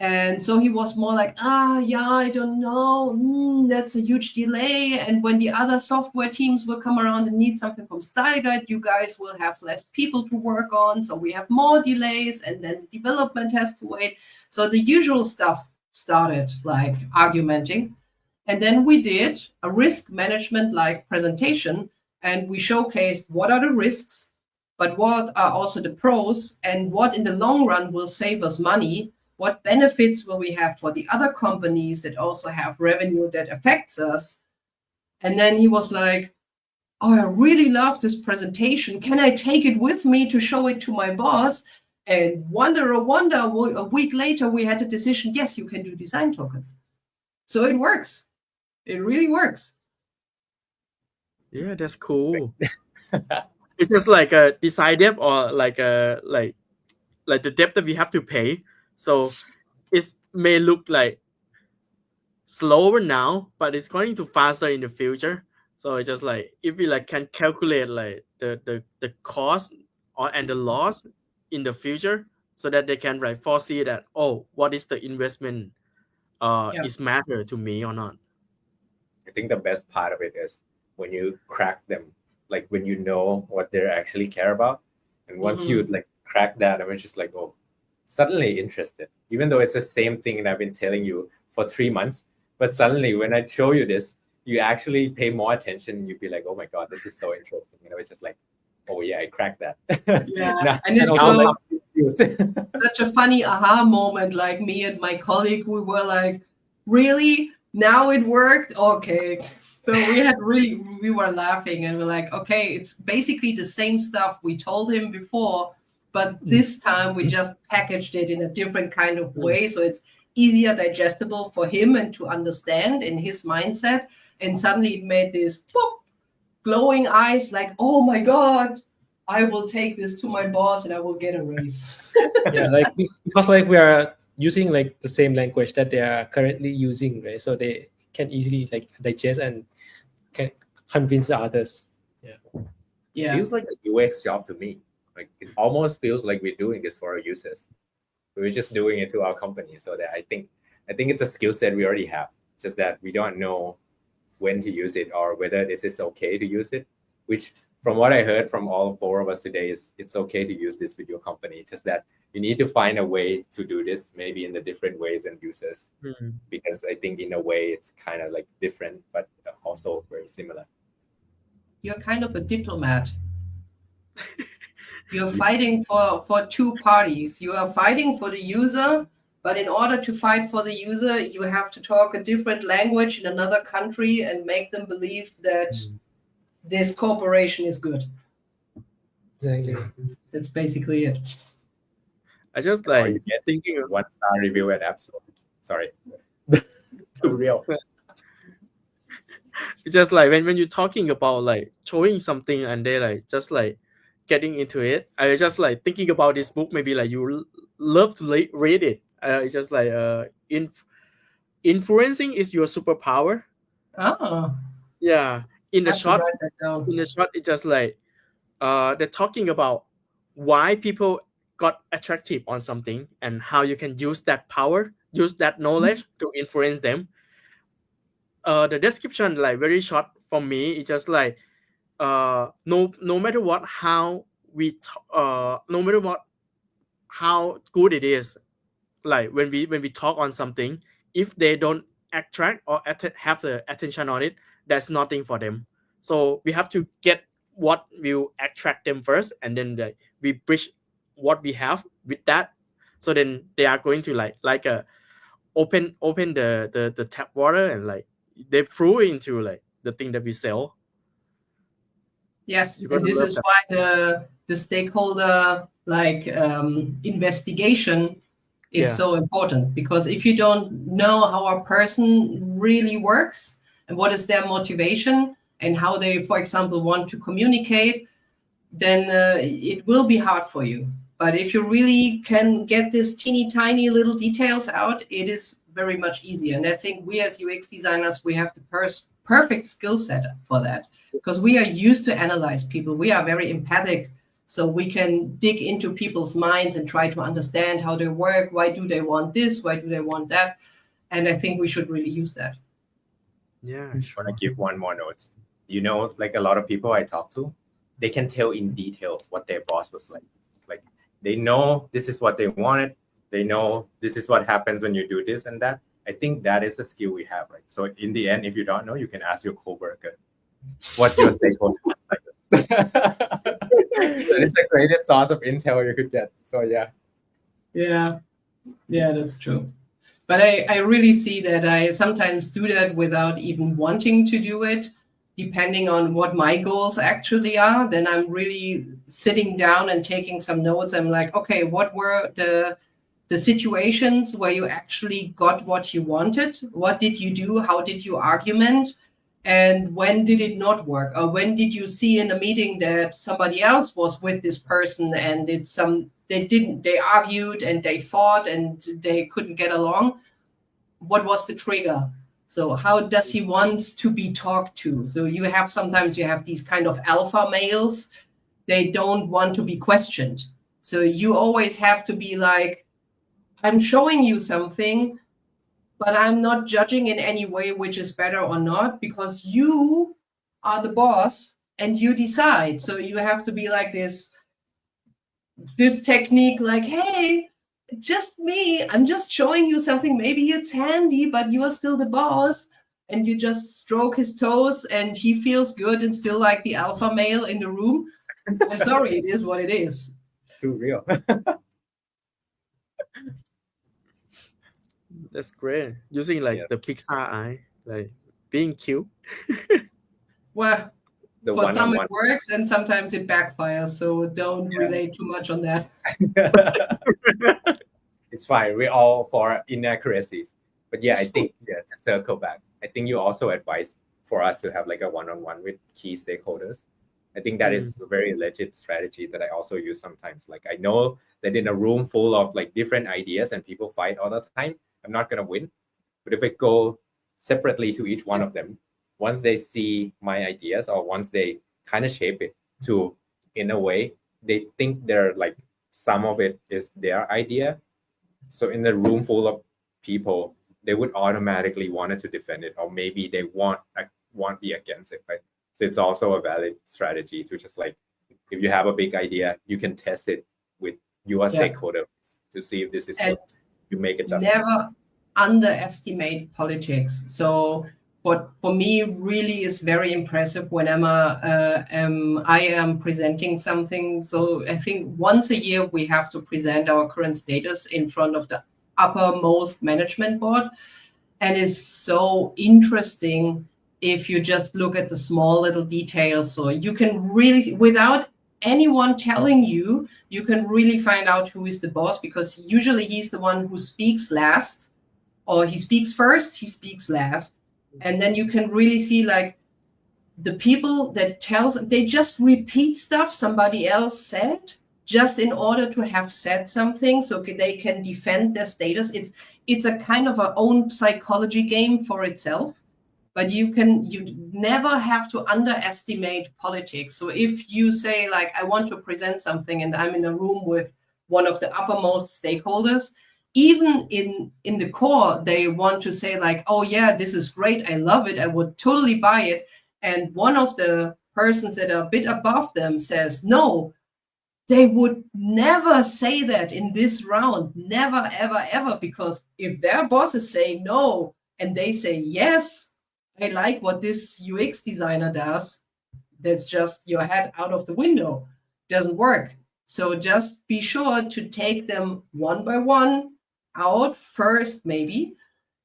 And so he was more like, I don't know, that's a huge delay. And when the other software teams will come around and need something from style guide, you guys will have less people to work on. So we have more delays, and then the development has to wait. So the usual stuff started, like argumenting. And then we did a risk management like presentation, and we showcased what are the risks, but what are also the pros, and what in the long run will save us money. What benefits will we have for the other companies that also have revenue that affects us? And then he was like, I really love this presentation. Can I take it with me to show it to my boss? And wonder, a week later, we had a decision. Yes, you can do design tokens. So it works. It really works.
Yeah, that's cool. It's just like a design debt, or like the debt that we have to pay. So it may look like slower now, but it's going to faster in the future. So it's just like, if we can calculate like the cost and the loss in the future, so that they can foresee that, what is the investment is matter to me or not.
I think the best part of it is when you crack them, like when you know what they actually care about, and once you crack that, I was just like, suddenly interested, even though it's the same thing that I've been telling you for 3 months. But suddenly when I show you this, you actually pay more attention. You'd be like, oh my God, this is so interesting. And I was just like, oh yeah, I cracked that.
Yeah.
Now,
And it's
also, confused.
Such a funny aha moment. Like me and my colleague, we were like, really? Now it worked? Okay. So we were laughing and we're like, okay, it's basically the same stuff we told him before, but this time we just packaged it in a different kind of way. So it's easier digestible for him and to understand in his mindset. And suddenly it made this glowing eyes like, oh my God, I will take this to my boss and I will get a raise.
Yeah, like because like we are using like the same language that they are currently using, right? So they can easily like digest and can convince others.
Yeah.
It feels like a UX job to me. Like it almost feels like we're doing this for our users. We're just doing it to our company. So that I think it's a skill set we already have. Just that we don't know when to use it or whether it is okay to use it. Which, from what I heard from all four of us today, is it's okay to use this with your company. Just that you need to find a way to do this, maybe in the different ways than users. Because I think in a way it's kind of like different, but also very similar.
You're kind of a diplomat. You're fighting for two parties. You are fighting for the user, but in order to fight for the user, you have to talk a different language in another country and make them believe that this corporation is good.
Exactly.
That's basically it.
I just
Or
like
you get
thinking of
1-star review at App Store. Sorry. Too real.
it's just like when you're talking about like showing something and they like just like getting into it. I just like thinking about this book. Maybe like you love to read it. It's just like influencing is your superpower.
Oh,
Yeah. In the
I have to
short,
write that down.
it's just like they're talking about why people got attractive on something and how you can use that power, use that knowledge to influence them. The description like very short for me. It's just like no matter what, how we no matter what, how good it is, like when we talk on something, if they don't attract or have the attention on it, that's nothing for them. So we have to get what will attract them first, and then we bridge what we have with that. So then they are going to like a open the tap water and like they throw into like the thing that we sell.
Yes,
You
and
gotta
this
love
is
that.
why the stakeholder investigation is so important, because if you don't know how a person really works and what is their motivation and how they, for example, want to communicate, then it will be hard for you. But if you really can get this teeny tiny little details out, it is very much easier. And I think we as UX designers, we have the perfect skill set for that, because we are used to analyze people. We are very empathic. So we can dig into people's minds and try to understand how they work. Why do they want this? Why do they want that? And I think we should really use that.
Yeah,
I want to give one more note. You know, like a lot of people I talk to, they can tell in detail what their boss was like. Like they know this is what they wanted. They know this is what happens when you do this and that. I think that is a skill we have, right? So in the end, if you don't know, you can ask your coworker what your stakeholder was like. That is the greatest source of intel you could get. So
Yeah, that's true. But I really see that I sometimes do that without even wanting to do it, depending on what my goals actually are. Then I'm really sitting down and taking some notes. I'm like, okay, what were the situations where you actually got what you wanted? What did you do? How did you argument? And when did it not work? Or when did you see in a meeting that somebody else was with this person and they argued and they fought and they couldn't get along? What was the trigger? So how does he want to be talked to? So sometimes you have these kind of alpha males. They don't want to be questioned. So you always have to be like, I'm showing you something, but I'm not judging in any way which is better or not, because you are the boss and you decide. So you have to be like this technique, like, hey, just me. I'm just showing you something. Maybe it's handy, but you are still the boss. And you just stroke his toes and he feels good and still like the alpha male in the room. I'm sorry, it is what it is.
too real.
That's great. Using like the Pixar eye, like being cute.
Well,
The
for some
one-on-one.
it works and sometimes it backfires, so don't relate too much on that.
It's fine. We're all for inaccuracies. But yeah, I think to circle back, I think you also advised for us to have like a one-on-one with key stakeholders. I think that is a very legit strategy that I also use sometimes. Like I know that in a room full of like different ideas and people fight all the time, I'm not gonna win. But if I go separately to each one of them, once they see my ideas or once they kind of shape it to, in a way, they think they're like some of it is their idea. So in the room full of people, they would automatically want to defend it, or maybe they won't be against it, right? So it's also a valid strategy to just like, if you have a big idea, you can test it with your stakeholders to see if this is good. You make adjustments.
Never underestimate politics. So what for me really is very impressive when I am presenting something. So I think once a year we have to present our current status in front of the uppermost management board. And it's so interesting if you just look at the small little details. So you can really, without anyone telling you, you can really find out who is the boss, because usually he's the one who speaks last, or he speaks first, he speaks last. And then you can really see like the people that they just repeat stuff somebody else said just in order to have said something so they can defend their status. It's a kind of a own psychology game for itself. But you never have to underestimate politics. So if you say like, I want to present something and I'm in a room with one of the uppermost stakeholders, even in the core, they want to say like, oh yeah, this is great. I love it. I would totally buy it. And one of the persons that are a bit above them says, no, they would never say that in this round. Never, ever, ever. Because if their bosses say no, and they say yes, I like what this UX designer does, that's just your head out of the window. Doesn't work. So just be sure to take them one by one out first, maybe.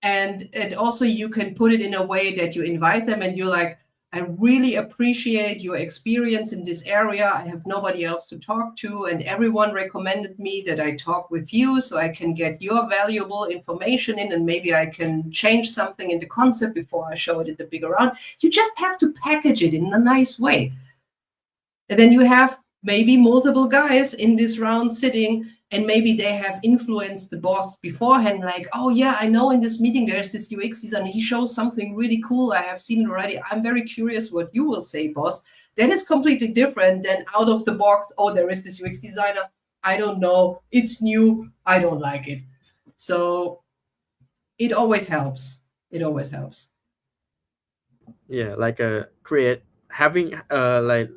And also you can put it in a way that you invite them and you're like, I really appreciate your experience in this area. I have nobody else to talk to, and everyone recommended me that I talk with you so I can get your valuable information in, and maybe I can change something in the concept before I show it in the bigger round. You just have to package it in a nice way. And then you have maybe multiple guys in this round sitting, and maybe they have influenced the boss beforehand, like, oh yeah, I know in this meeting there's this UX designer, he shows something really cool, I have seen it already, I'm very curious what you will say, boss. That is completely different than out of the box, oh, there is this UX designer, I don't know, it's new, I don't like it. So it always helps. It always helps.
Yeah, like having like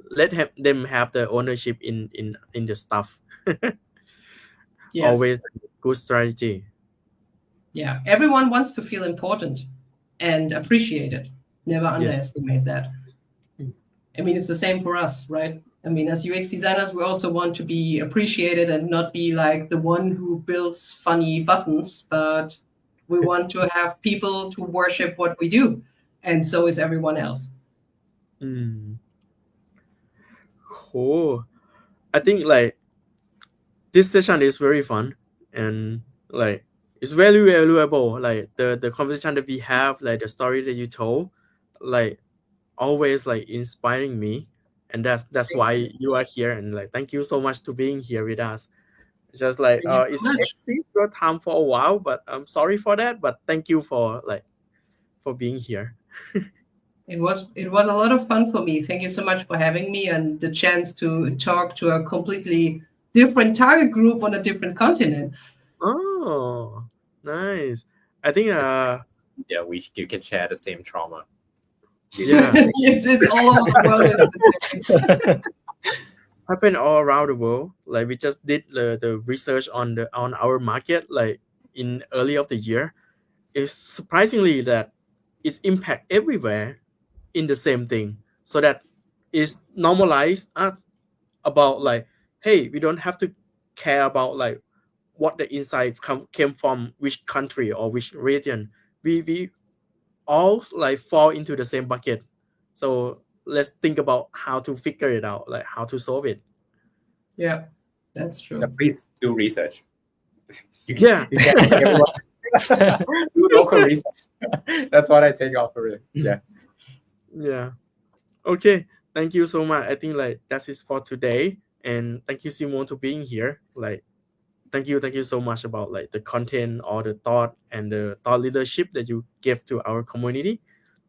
them have the ownership in the stuff.
Yes.
Always a good strategy.
Yeah, everyone wants to feel important and appreciated. Never underestimate that. I mean, it's the same for us, right? I mean, as UX designers, we also want to be appreciated and not be like the one who builds funny buttons, but we want to have people to worship what we do. And so is everyone else.
Cool. I think like this session is very fun and like it's very valuable. Like the conversation that we have, like the story that you told, like always like inspiring me, and that's why you are here. And like thank you so much to being here with us. Just like it's exceed your time for a while, but I'm sorry for that. But thank you for being here.
It was a lot of fun for me. Thank you so much for having me and the chance to talk to a completely different target group on a different continent.
Oh, nice. I think
you can share the same trauma.
Yeah.
it's all over the world.
Happen all around the world. Like we just did the research on our market like in early of the year. It's surprisingly that it's impact everywhere in the same thing. So that is normalized us about like, hey, we don't have to care about like what the insight came from which country or which region. We all like fall into the same bucket. So let's think about how to figure it out, like how to solve it.
Yeah, that's true.
Please do research.
Yeah.
You can't make everyone do local research. That's what I take off for it. Yeah.
Yeah. Okay. Thank you so much. I think like that's it for today. And thank you, Simone, to being here. Like, thank you so much about like the content or the thought and the thought leadership that you give to our community.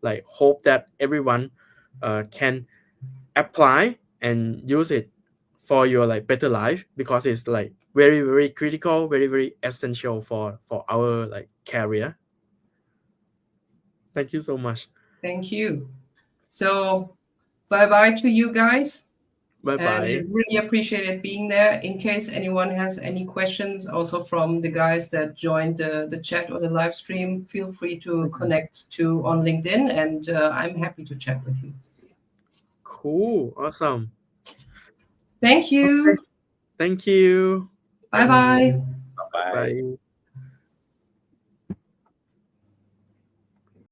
Like, hope that everyone can apply and use it for your like better life, because it's like very, very critical, very, very essential for our like career. Thank you so much.
Thank you. So bye to you guys.
Bye
And I
bye.
really appreciated being there. In case anyone has any questions, also from the guys that joined the chat or the live stream, feel free to connect to on LinkedIn, and I'm happy to chat with you.
Cool. Awesome.
Thank you.
Thank you.
Bye-bye.
Bye.
Bye.